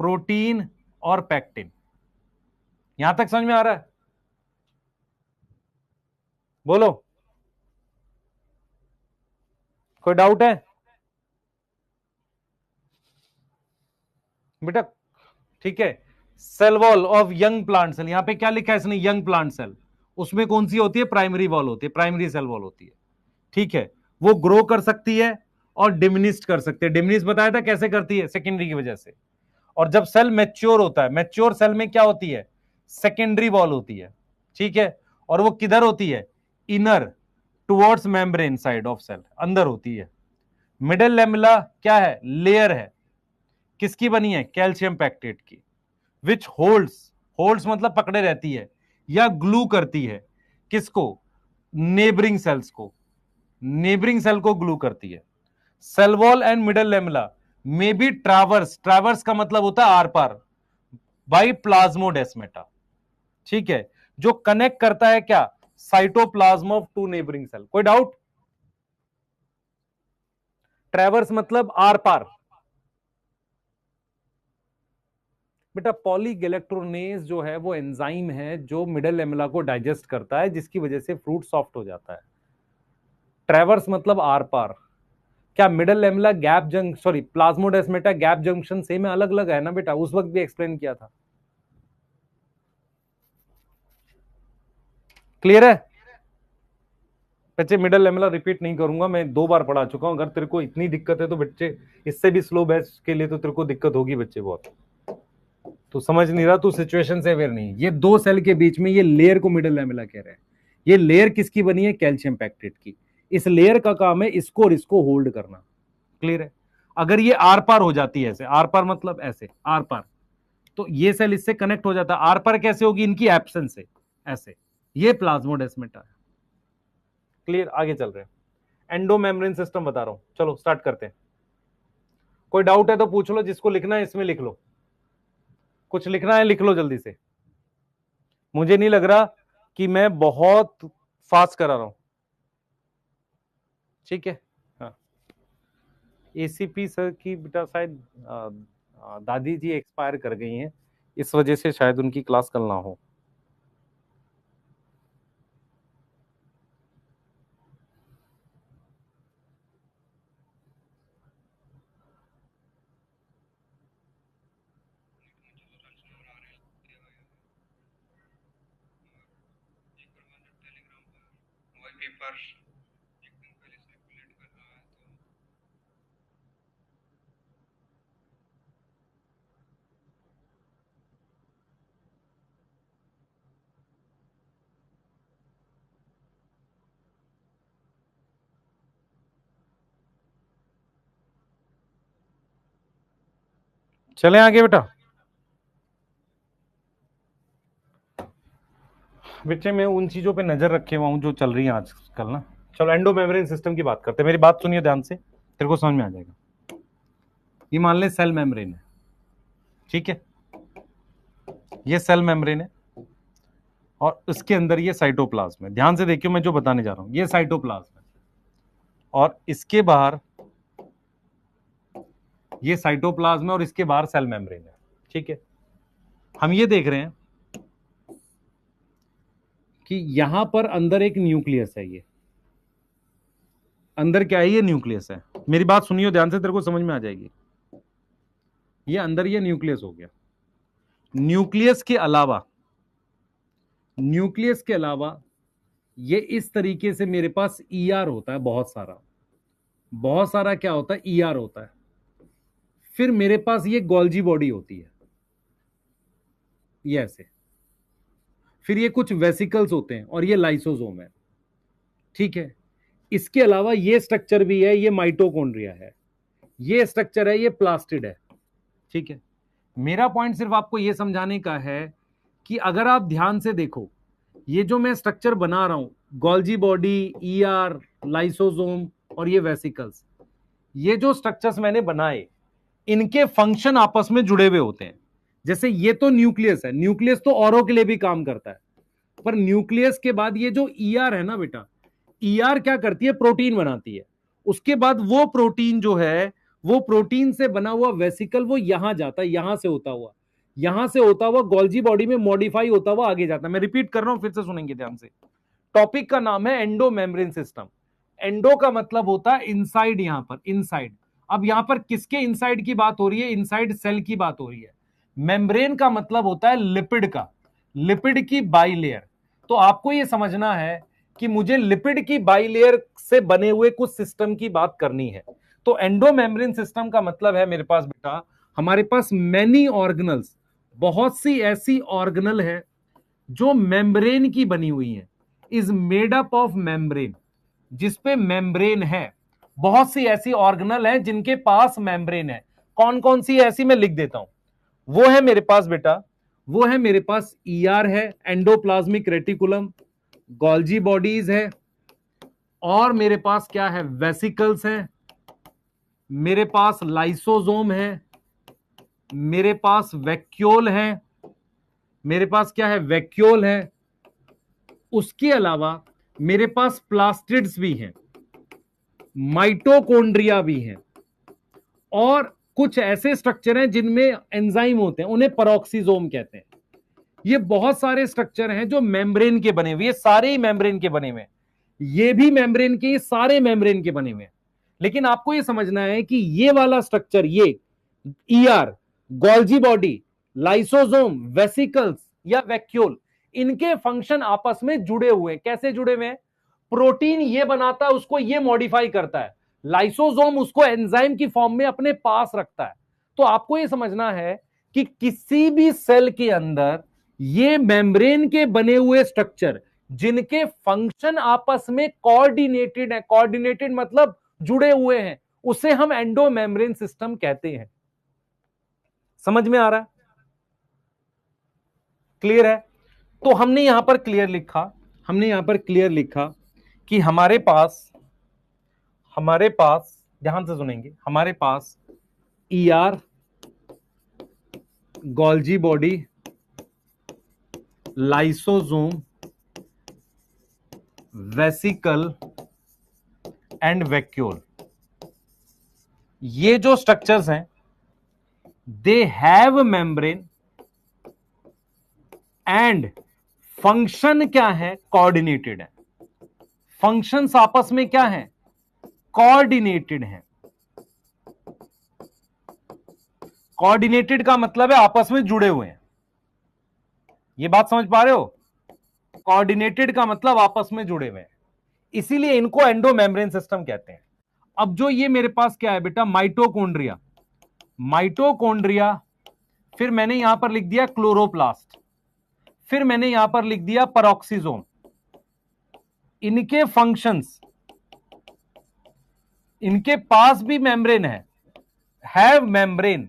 protein और पैक्टिन। यहां तक समझ में आ रहा है? बोलो, कोई डाउट है बेटा? ठीक है। Cell wall of young plant cell, यहां पे क्या लिखा है इसने? Young plant cell. उसमें कौन सी होती है? प्राइमरी वॉल होती है, प्राइमरी सेल वॉल होती है, ठीक है। वो ग्रो कर सकती है और डिमिनिश कर सकती है। डिमिनिश बताया था कैसे करती है? सेकेंडरी की वजह से। और जब सेल मैच्योर होता है, मैच्योर सेल में क्या होती है? सेकेंडरी वॉल होती है, ठीक है। और वो किधर होती है? Inner towards membrane side of cell, अंदर होती है। मिडल लेमेला क्या है? लेयर है, किसकी बनी है? कैल्शियम पैक्टेट की। विच होल्ड्स, होल्ड्स मतलब पकड़े रहती है या ग्लू करती है, किसको? नेबरिंग सेल्स को, नेबरिंग सेल को ग्लू करती है। Cell wall and middle lamella may be traverse, traverse का मतलब होता है आर पार, बाई प्लाज्मोडेस्मेटा, ठीक है। जो कनेक्ट करता है क्या? Cytoplasm of two neighbouring cell. कोई डाउट? ट्रावर्स मतलब आर पार। बेटा पॉलीगैलेक्ट्रोनेज जो है वो एंजाइम है जो मिडल लेमेला को डाइजेस्ट करता है, जिसकी वजह से फ्रूट सॉफ्ट हो जाता है। ट्रेवर्स मतलब आर पार। क्या middle lamella gap junction, sorry plasmodesmata gap junction same है? अलग अलग है ना बेटा, उस वक्त भी एक्सप्लेन किया था। क्लियर है बच्चे? मिडल लेमेला रिपीट नहीं करूंगा, मैं 2 बार पढ़ा चुका हूं। अगर तेरे को इतनी दिक्कत है तो बच्चे इससे भी स्लो बैच के लिए तो तेरे को दिक्कत होगी बच्चे बहुत। तू समझ नहीं रहा, तू सिचुएशन से अवेयर नहीं। ये 2 सेल के बीच में ये लेयर को मिडल लेमेला कह रहे हैं। ये लेयर किसकी बनी है? कैल्शियम पैक्टेट की। इस लेयर का काम है इसको और इसको होल्ड करना। क्लियर है? अगर ये आर पार हो जाती है, ऐसे आर पार मतलब ऐसे आर पार, तो ये सेल इससे कनेक्ट हो जाता है। आर पार कैसे होगी? इनकी एब्सेंस से, ऐसे। ये प्लाज्मोडेस्माटा है। क्लियर? आगे चल रहे हैं। एंडो मेम्ब्रेन सिस्टम बता रहा हूं, चलो स्टार्ट करते हैं। कोई डाउट है तो पूछ लो, जिसको लिखना है इसमें लिख लो, कुछ लिखना है लिख लो जल्दी से। मुझे नहीं लग रहा कि मैं बहुत फास्ट करा रहा हूं, ठीक है? हाँ, एसीपी सर की बेटा शायद दादी जी एक्सपायर कर गई हैं, इस वजह से शायद उनकी क्लास कल ना हो। चलें आगे बेटा। बच्चे मैं उन चीजों पे नजर रखे हुआ हूं जो चल रही हैं आजकल ना। चलो एंडो मेम्ब्रेन सिस्टम की बात करते हैं। मेरी बात सुनिए ध्यान से, तेरे को समझ में आ जाएगा। ये मान ले सेल मेम्ब्रेन है, ठीक है? ये सेल मेम्ब्रेन है और उसके अंदर ये साइटोप्लाज्म है। ध्यान से देखियो मैं जो बताने जा रहा हूं, ये साइटोप्लाज्म है और इसके बाहर ये साइटोप्लाज्म है और इसके बाहर सेल मेम्ब्रेन है, ठीक है? हम ये देख रहे हैं कि यहां पर अंदर एक न्यूक्लियस है। ये अंदर क्या है? ये न्यूक्लियस है। मेरी बात सुनियो ध्यान से, तेरे को समझ में आ जाएगी। ये अंदर ये न्यूक्लियस हो गया। न्यूक्लियस के अलावा ये इस तरीके से मेरे पास ईआर होता है, बहुत सारा क्या होता है? ईआर होता है। फिर मेरे पास ये गोल्जी बॉडी होती है, ये ऐसे। फिर ये कुछ वेसिकल्स होते हैं और ये लाइसोसोम है, ठीक है? इसके अलावा ये स्ट्रक्चर भी है, ये माइटोकॉन्ड्रिया है, ये स्ट्रक्चर है, ये प्लास्टिड है, ठीक है? मेरा पॉइंट सिर्फ आपको यह समझाने का है कि अगर आप ध्यान से देखो, ये जो मैं स्ट्रक्चर बना रहा हूं, गोल्जी बॉडी, ईआर, लाइसोसोम और ये वेसिकल्स, ये जो स्ट्रक्चर्स मैंने बनाए, इनके फंक्शन आपस में जुड़े हुए होते हैं। जैसे ये तो न्यूक्लियस है, न्यूक्लियस तो औरों के लिए भी काम करता है, पर न्यूक्लियस के बाद ये जो ईआर है ना बेटा, ईआर क्या करती है? प्रोटीन बनाती है। उसके बाद वो प्रोटीन जो है, वो प्रोटीन से बना हुआ वेसिकल वो यहां जाता है, यहां से होता हुआ गोल्जी बॉडी में मॉडिफाई होता हुआ आगे जाता है। मैं रिपीट कर रहा हूं, फिर से सुनेंगे ध्यान से। टॉपिक का नाम है एंडो मेम्ब्रेन सिस्टम। एंडो का मतलब होता है इनसाइड, यहां पर इनसाइड। अब यहां पर किसके इनसाइड की बात हो रही है? इनसाइड सेल की बात हो रही है। मेम्ब्रेन का मतलब होता है लिपिड का, लिपिड की बाइलेयर। तो आपको यह समझना है कि मुझे लिपिड की बाइलेयर से बने हुए कुछ सिस्टम की बात करनी है। तो एंडो मेम्ब्रेन सिस्टम का मतलब है मेरे पास बेटा, हमारे पास मैनी ऑर्गेनल्स, बहुत सी ऐसी ऑर्गेनल है जो मेम्ब्रेन की बनी हुई है, is made up of membrane, जिसपे मेम्ब्रेन है। बहुत सी ऐसी ऑर्गेनल है जिनके पास मेम्ब्रेन है। कौन कौन सी ऐसी मैं लिख देता हूं। वो है मेरे पास बेटा, वो है मेरे पास ईआर है, एंडोप्लाज्मिक रेटिकुलम, गोल्जी बॉडीज है, और मेरे पास क्या है? वेसिकल्स है, मेरे पास लाइसोसोम है, मेरे पास वैक्यूल है, मेरे पास क्या है? वैक्यूल है। उसके अलावा मेरे पास प्लास्टिड्स भी हैं, माइटोकॉन्ड्रिया भी हैं, और कुछ ऐसे स्ट्रक्चर हैं जिनमें एंजाइम होते हैं, उन्हें पेरोक्सिसोम कहते हैं। ये बहुत सारे स्ट्रक्चर हैं जो मेम्ब्रेन के बने हुए, ये सारे ही मेम्ब्रेन के बने हुए हैं, ये भी मेम्ब्रेन के, ये सारे मेम्ब्रेन के बने हुए हैं। लेकिन आपको ये समझना है कि ये वाला स्ट्रक्चर, ये ER, Golgi body, lysosome, vesicles या वैक्यूल, इनके फंक्शन आपस में जुड़े हुए हैं। कैसे जुड़े हुए हैं? प्रोटीन ये बनाता है, उसको ये मॉडिफाई करता है, लाइसोसोम उसको एंजाइम की फॉर्म में अपने पास रखता है। तो आपको ये समझना है कि किसी भी सेल के अंदर ये मेम्ब्रेन के बने हुए स्ट्रक्चर, जिनके फंक्शन आपस में कोऑर्डिनेटेड है, कोऑर्डिनेटेड मतलब जुड़े हुए हैं, उसे हम एंडोमेम्ब्रेन सिस्टम कहते हैं। समझ में आ रहा है? क्लियर है? तो हमने यहां पर क्लियर लिखा, हमने यहां पर क्लियर लिखा कि हमारे पास ध्यान से सुनेंगे, हमारे पास ER, Golgi body, lysosome, vesicle and vacuole, ये जो स्ट्रक्चर्स हैं they have membrane and function क्या है? कोऑर्डिनेटेड है। फंक्शंस आपस में क्या है? कोऑर्डिनेटेड है। कोऑर्डिनेटेड का मतलब है आपस में जुड़े हुए हैं। ये बात समझ पा रहे हो? कोऑर्डिनेटेड का मतलब आपस में जुड़े हुए हैं, इसीलिए इनको एंडोमेम्ब्रेन सिस्टम कहते हैं। अब जो ये मेरे पास क्या है बेटा? माइटोकॉन्ड्रिया, माइटोकॉन्ड्रिया, फिर मैंने यहां पर लिख दिया क्लोरोप्लास्ट, फिर मैंने यहां पर लिख दिया पेरोक्सिसोम। इनके फंक्शंस, इनके पास भी मेम्ब्रेन है, have membrane,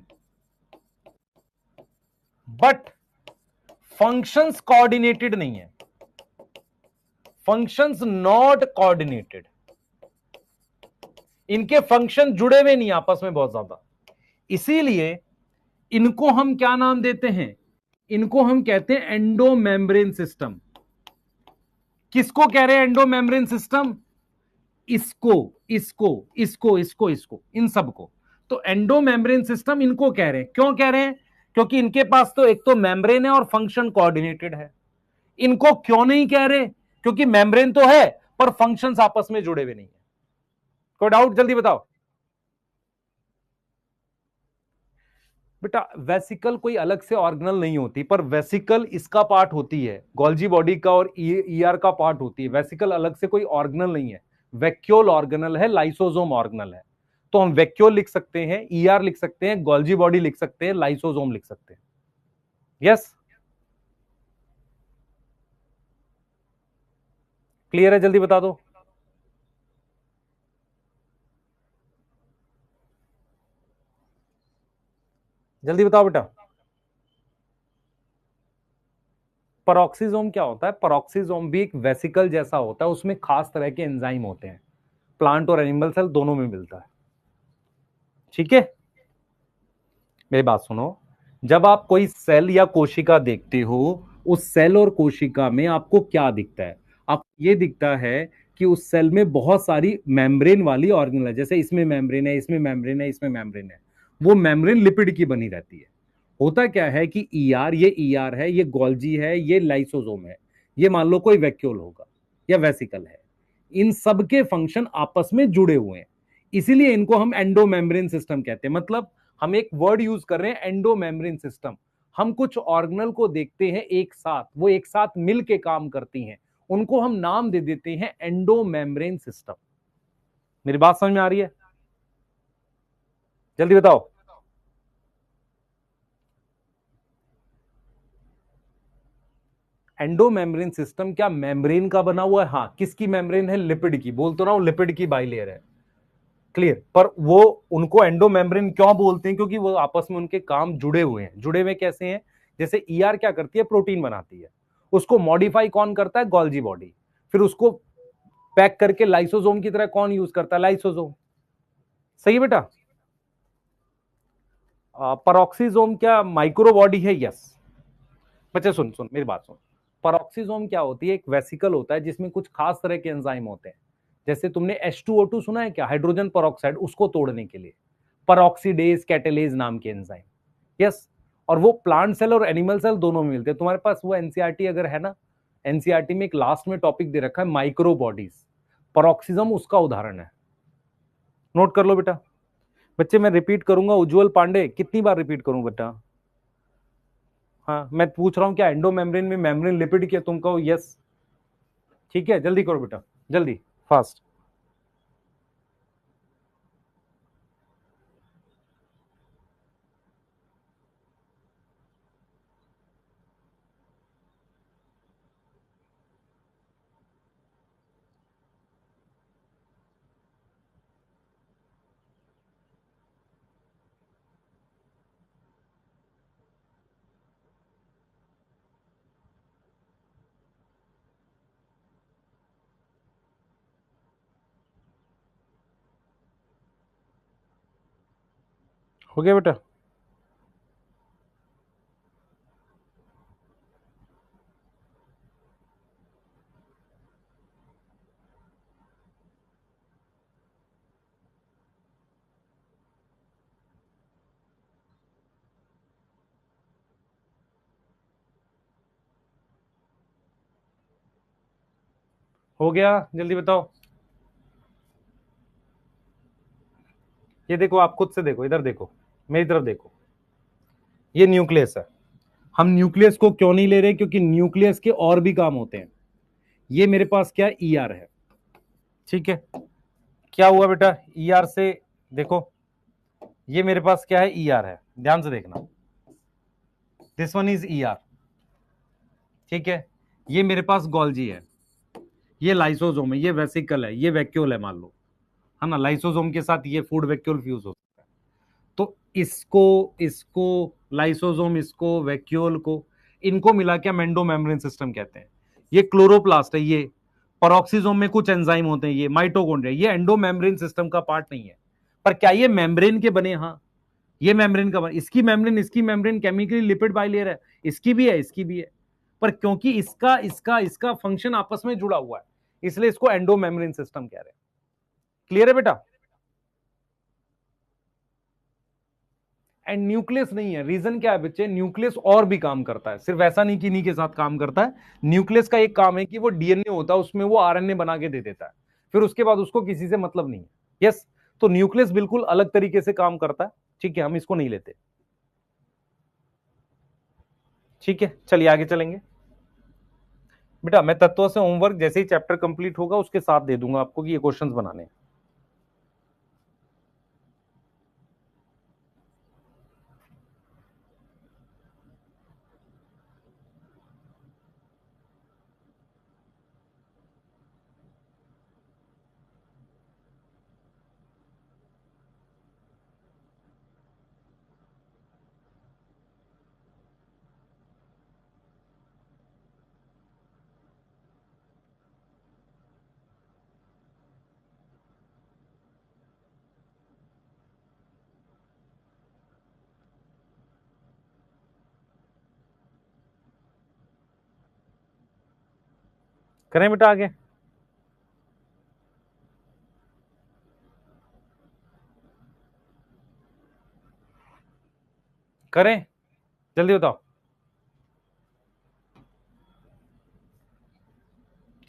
but functions coordinated नहीं है, फंक्शंस नॉट कोऑर्डिनेटेड। इनके फंक्शन जुड़े हुए नहीं आपस में बहुत ज्यादा, इसीलिए इनको हम क्या नाम देते हैं? इनको हम कहते हैं एंडोमेम्ब्रेन सिस्टम। किसको कह रहे हैं एंडोमेम्ब्रेन सिस्टम? इसको, इसको, इसको, इसको, इसको, इन सबको। तो एंडोमेम्ब्रेन सिस्टम इनको कह रहे हैं। क्यों कह रहे हैं? क्योंकि इनके पास तो एक तो मेम्ब्रेन है और फंक्शन कोऑर्डिनेटेड है। इनको क्यों नहीं कह रहे? क्योंकि मेम्ब्रेन तो है पर फंक्शंस आपस में जुड़े हुए नहीं है। कोई डाउट? जल्दी बताओ बेटा। वेसिकल कोई अलग से ऑर्गेनल नहीं होती, पर वेसिकल इसका पार्ट होती है, गोल्जी बॉडी का और ईआर का पार्ट होती है। वेसिकल अलग से कोई ऑर्गेनल नहीं है, वैक्यूल ऑर्गेनल है, लाइसोसोम ऑर्गेनल है। तो हम वैक्यूल लिख सकते हैं, ईआर लिख सकते हैं, गोल्जी बॉडी लिख सकते हैं, लाइसोसोम लिख सकते हैं। यस, क्लियर है? जल्दी बता दो। जल्दी बताओ बेटा। पेरोक्सिसोम क्या होता है? पेरोक्सिसोम भी एक वेसिकल जैसा होता है, उसमें खास तरह के एंजाइम होते हैं, प्लांट और एनिमल सेल दोनों में मिलता है। ठीक है, मेरी बात सुनो। जब आप कोई सेल या कोशिका देखते हो, उस सेल और कोशिका में आपको क्या दिखता है? आपको ये दिखता है कि उस सेल में बहुत सारी मेम्ब्रेन वाली ऑर्गेनल है, जैसे इसमें मेम्ब्रेन है, इसमें मेम्ब्रेन है, इसमें मेम्ब्रेन है। वो मेम्ब्रेन लिपिड की बनी रहती है। होता क्या है कि ईआर, ये ईआर है, ये गोल्जी है, ये लाइसोसोम है, ये मान लो कोई वैक्यूल होगा या वेसिकल है। इन सब के फंक्शन आपस में जुड़े हुए हैं, इसीलिए इनको हम एंडोमेम्ब्रेन सिस्टम कहते हैं। मतलब हम एक वर्ड यूज कर रहे हैं एंडोमेम्ब्रेन सिस्टम। हम कुछ ऑर्गेनल को देखते हैं एक साथ, वो एक साथ मिल के काम करती हैं, उनको हम नाम दे देते हैं एंडोमेम्ब्रेन सिस्टम। मेरी बात समझ में आ रही है? जल्दी बताओ। एंडोमेम्ब्रेन सिस्टम क्या मेम्ब्रेन का बना हुआ है? हाँ, किसकी मेम्ब्रेन है? लिपिड की। बोल तो रहा हूं लिपिड की बाइलेयर है। क्लियर? पर वो उनको एंडोमेम्ब्रेन क्यों बोलते हैं? क्योंकि वो आपस में उनके काम जुड़े हुए हैं। जुड़े हुए कैसे हैं? जैसे ईआर क्या करती है? प्रोटीन बनाती है, उसको मॉडिफाई कौन करता है? Golgi body. फिर उसको पैक करके लाइसोसोम की तरह कौन यूज करता है? लाइसोसोम। सही है बेटा? पेरोक्सिसोम क्या माइक्रो बॉडी है? यस। बच्चे सुन सुन मेरी बात सुन। पेरोक्सिसोम क्या होती है? एक वेसिकल होता है जिसमें कुछ खास तरह के एंजाइम होते हैं। जैसे तुमने H2O2 सुना है क्या? हाइड्रोजन पेरोक्साइड, उसको तोड़ने के लिए पेरोक्सीडेज कैटेलेज नाम के एंजाइम। यस। और वो प्लांट सेल और एनिमल सेल दोनों में मिलते हैं। तुम्हारे पास वो एनसीईआरटी अगर है ना, एनसीईआरटी में एक लास्ट में टॉपिक दे रखा है माइक्रो बॉडीज, पेरोक्सिसम उसका उदाहरण है। नोट कर लो बेटा। बच्चे मैं रिपीट करूंगा, उज्जवल पांडे कितनी बार रिपीट करूं बेटा? हाँ, मैं पूछ रहा हूं क्या एंडोमेम्ब्रेन में मेम्ब्रेन लिपिड क्या? तुम कहो यस। ठीक है, जल्दी करो बेटा, जल्दी, फास्ट। हो गया बेटा? हो गया? जल्दी बताओ। ये देखो, आप खुद से देखो, इधर देखो, मेरी तरफ देखो, ये न्यूक्लियस है। हम न्यूक्लियस को क्यों नहीं ले रहे? क्योंकि न्यूक्लियस के और भी काम होते हैं। ये मेरे पास क्या, ईआर है, ठीक है। क्या हुआ बेटा ईआर से? देखो, ये मेरे पास क्या है, ईआर है, ध्यान से देखना, दिस वन इज ईआर, ठीक है। ये मेरे पास गोल्जी है, ये लाइसोसोम है, ये वेसिकल है, ये वैक्यूल है, मान लो, है ना। लाइसोसोम के साथ ये फूड वैक्यूल फ्यूज हो सकता है। तो इसको इसको लाइसोसोम, इसको वैक्यूल को, इनको मिला के हम एंडोमेम्ब्रेन सिस्टम कहते हैं। ये क्लोरोप्लास्ट है, ये पेरोक्सिसोम में कुछ एंजाइम होते हैं, ये माइटोकॉन्ड्रिया, ये एंडोमेम्ब्रेन सिस्टम का पार्ट नहीं है। पर क्या ये मेम्ब्रेन के बने? हाँ, ये मेम्ब्रेन का बने। इसकी मेम्ब्रेन केमिकली लिपिड बाइलेयर है, इसकी भी है, इसकी भी है। पर क्योंकि इसका इसका इसका फंक्शन आपस में जुड़ा हुआ है, इसलिए इसको एंडोमेम्ब्रेन सिस्टम कह रहे हैं। क्लियर है बेटा? एंड न्यूक्लियस नहीं है, रीजन क्या है बच्चे? न्यूक्लियस और भी काम करता है, सिर्फ ऐसा नहीं कि इन्हीं के साथ काम करता है। न्यूक्लियस का एक काम है कि वो डीएनए होता है, उसमें वो आरएनए बना के दे देता है, फिर उसके बाद उसको किसी से मतलब नहीं है। यस, तो न्यूक्लियस बिल्कुल अलग तरीके से काम करता है, ठीक है, हम इसको नहीं लेते। ठीक है, चलिए आगे चलेंगे। बेटा मैं तत्वों से होमवर्क जैसे ही चैप्टर कंप्लीट होगा उसके साथ दे दूंगा आपको कि ये क्वेश्चंस बनाने हैं। करें बेटा आगे? करें, जल्दी बताओ।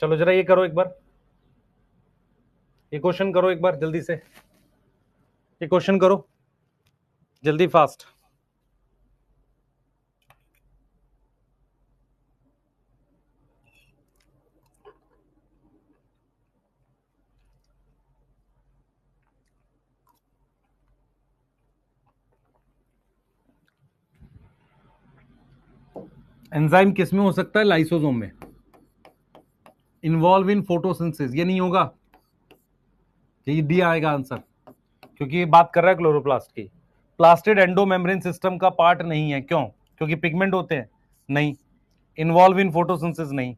चलो जरा ये करो एक बार, ये क्वेश्चन करो एक बार जल्दी से, ये क्वेश्चन करो जल्दी, फास्ट। एंजाइम किस में हो सकता है? लाइसोसोम में। इन्वॉल्व इन फोटोसिंथेसिस, ये नहीं होगा, ये डी आएगा आंसर, क्योंकि ये बात कर रहा है क्लोरोप्लास्ट की। प्लास्टिड एंडोमेम्ब्रेन सिस्टम का पार्ट नहीं है, क्यों? क्योंकि पिगमेंट होते हैं, नहीं। इन्वॉल्व इन फोटोसिंथेसिस, नहीं।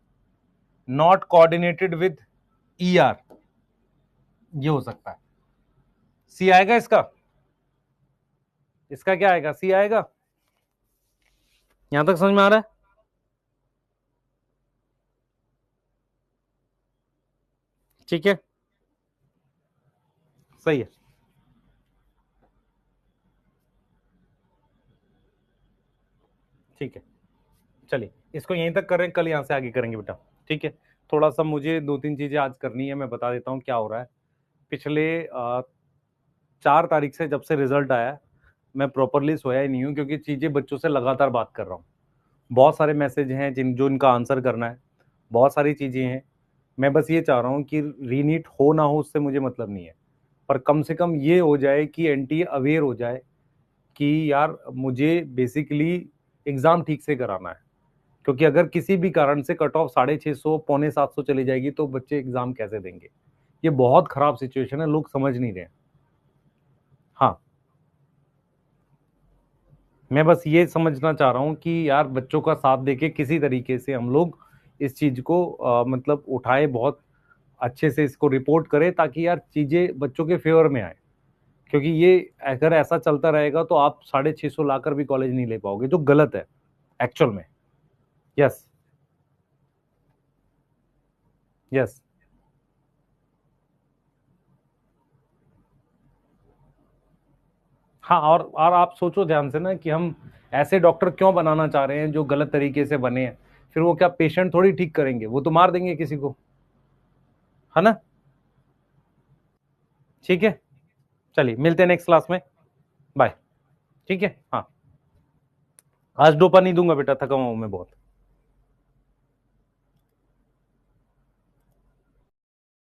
नॉट कोऑर्डिनेटेड विद ईआर, ये हो सकता है। सी आएगा इसका? इसका क्या आएगा? सी आएगा? यहां तक समझ में आ रहा है? ठीक है, सही है, ठीक है। चलिए इसको यहीं तक करें, कल यहां से आगे करेंगे बेटा, ठीक है। थोड़ा सा मुझे 2-3 चीजें आज करनी है, मैं बता देता हूँ क्या हो रहा है। पिछले 4 तारीख से जब से रिजल्ट आया, मैं प्रॉपरली सोया ही नहीं हूँ, क्योंकि चीजें बच्चों से लगातार बात कर रहा हूँ। बहुत सारे मैसेज हैं जो इनका आंसर करना है, बहुत सारी चीजें हैं। मैं बस ये चाह रहा हूँ कि रीनीट हो ना हो उससे मुझे मतलब नहीं है, पर कम से कम ये हो जाए कि एनटीए अवेयर हो जाए कि यार मुझे बेसिकली एग्जाम ठीक से कराना है। क्योंकि अगर किसी भी कारण से कट ऑफ 650 650 चली जाएगी तो बच्चे एग्जाम कैसे देंगे? ये बहुत खराब सिचुएशन है, लोग समझ नहीं रहे। हाँ, मैं बस ये समझना चाह रहा हूँ कि यार बच्चों का साथ देके किसी तरीके से हम लोग इस चीज को मतलब उठाए, बहुत अच्छे से इसको रिपोर्ट करें, ताकि यार चीजें बच्चों के फेवर में आए। क्योंकि ये अगर ऐसा चलता रहेगा तो आप 650 लाकर भी कॉलेज नहीं ले पाओगे, जो गलत है एक्चुअल में। यस यस हाँ, और आप सोचो ध्यान से ना कि हम ऐसे डॉक्टर क्यों बनाना चाह रहे हैं जो गलत तरीके से बने हैं। फिर वो क्या पेशेंट थोड़ी ठीक करेंगे, वो तो मार देंगे किसी को, है ना। ठीक है, चलिए मिलते हैं नेक्स्ट क्लास में। बाय। ठीक है, हाँ। आज डोपा नहीं दूंगा बेटा, थका हुआ हूं मैं बहुत।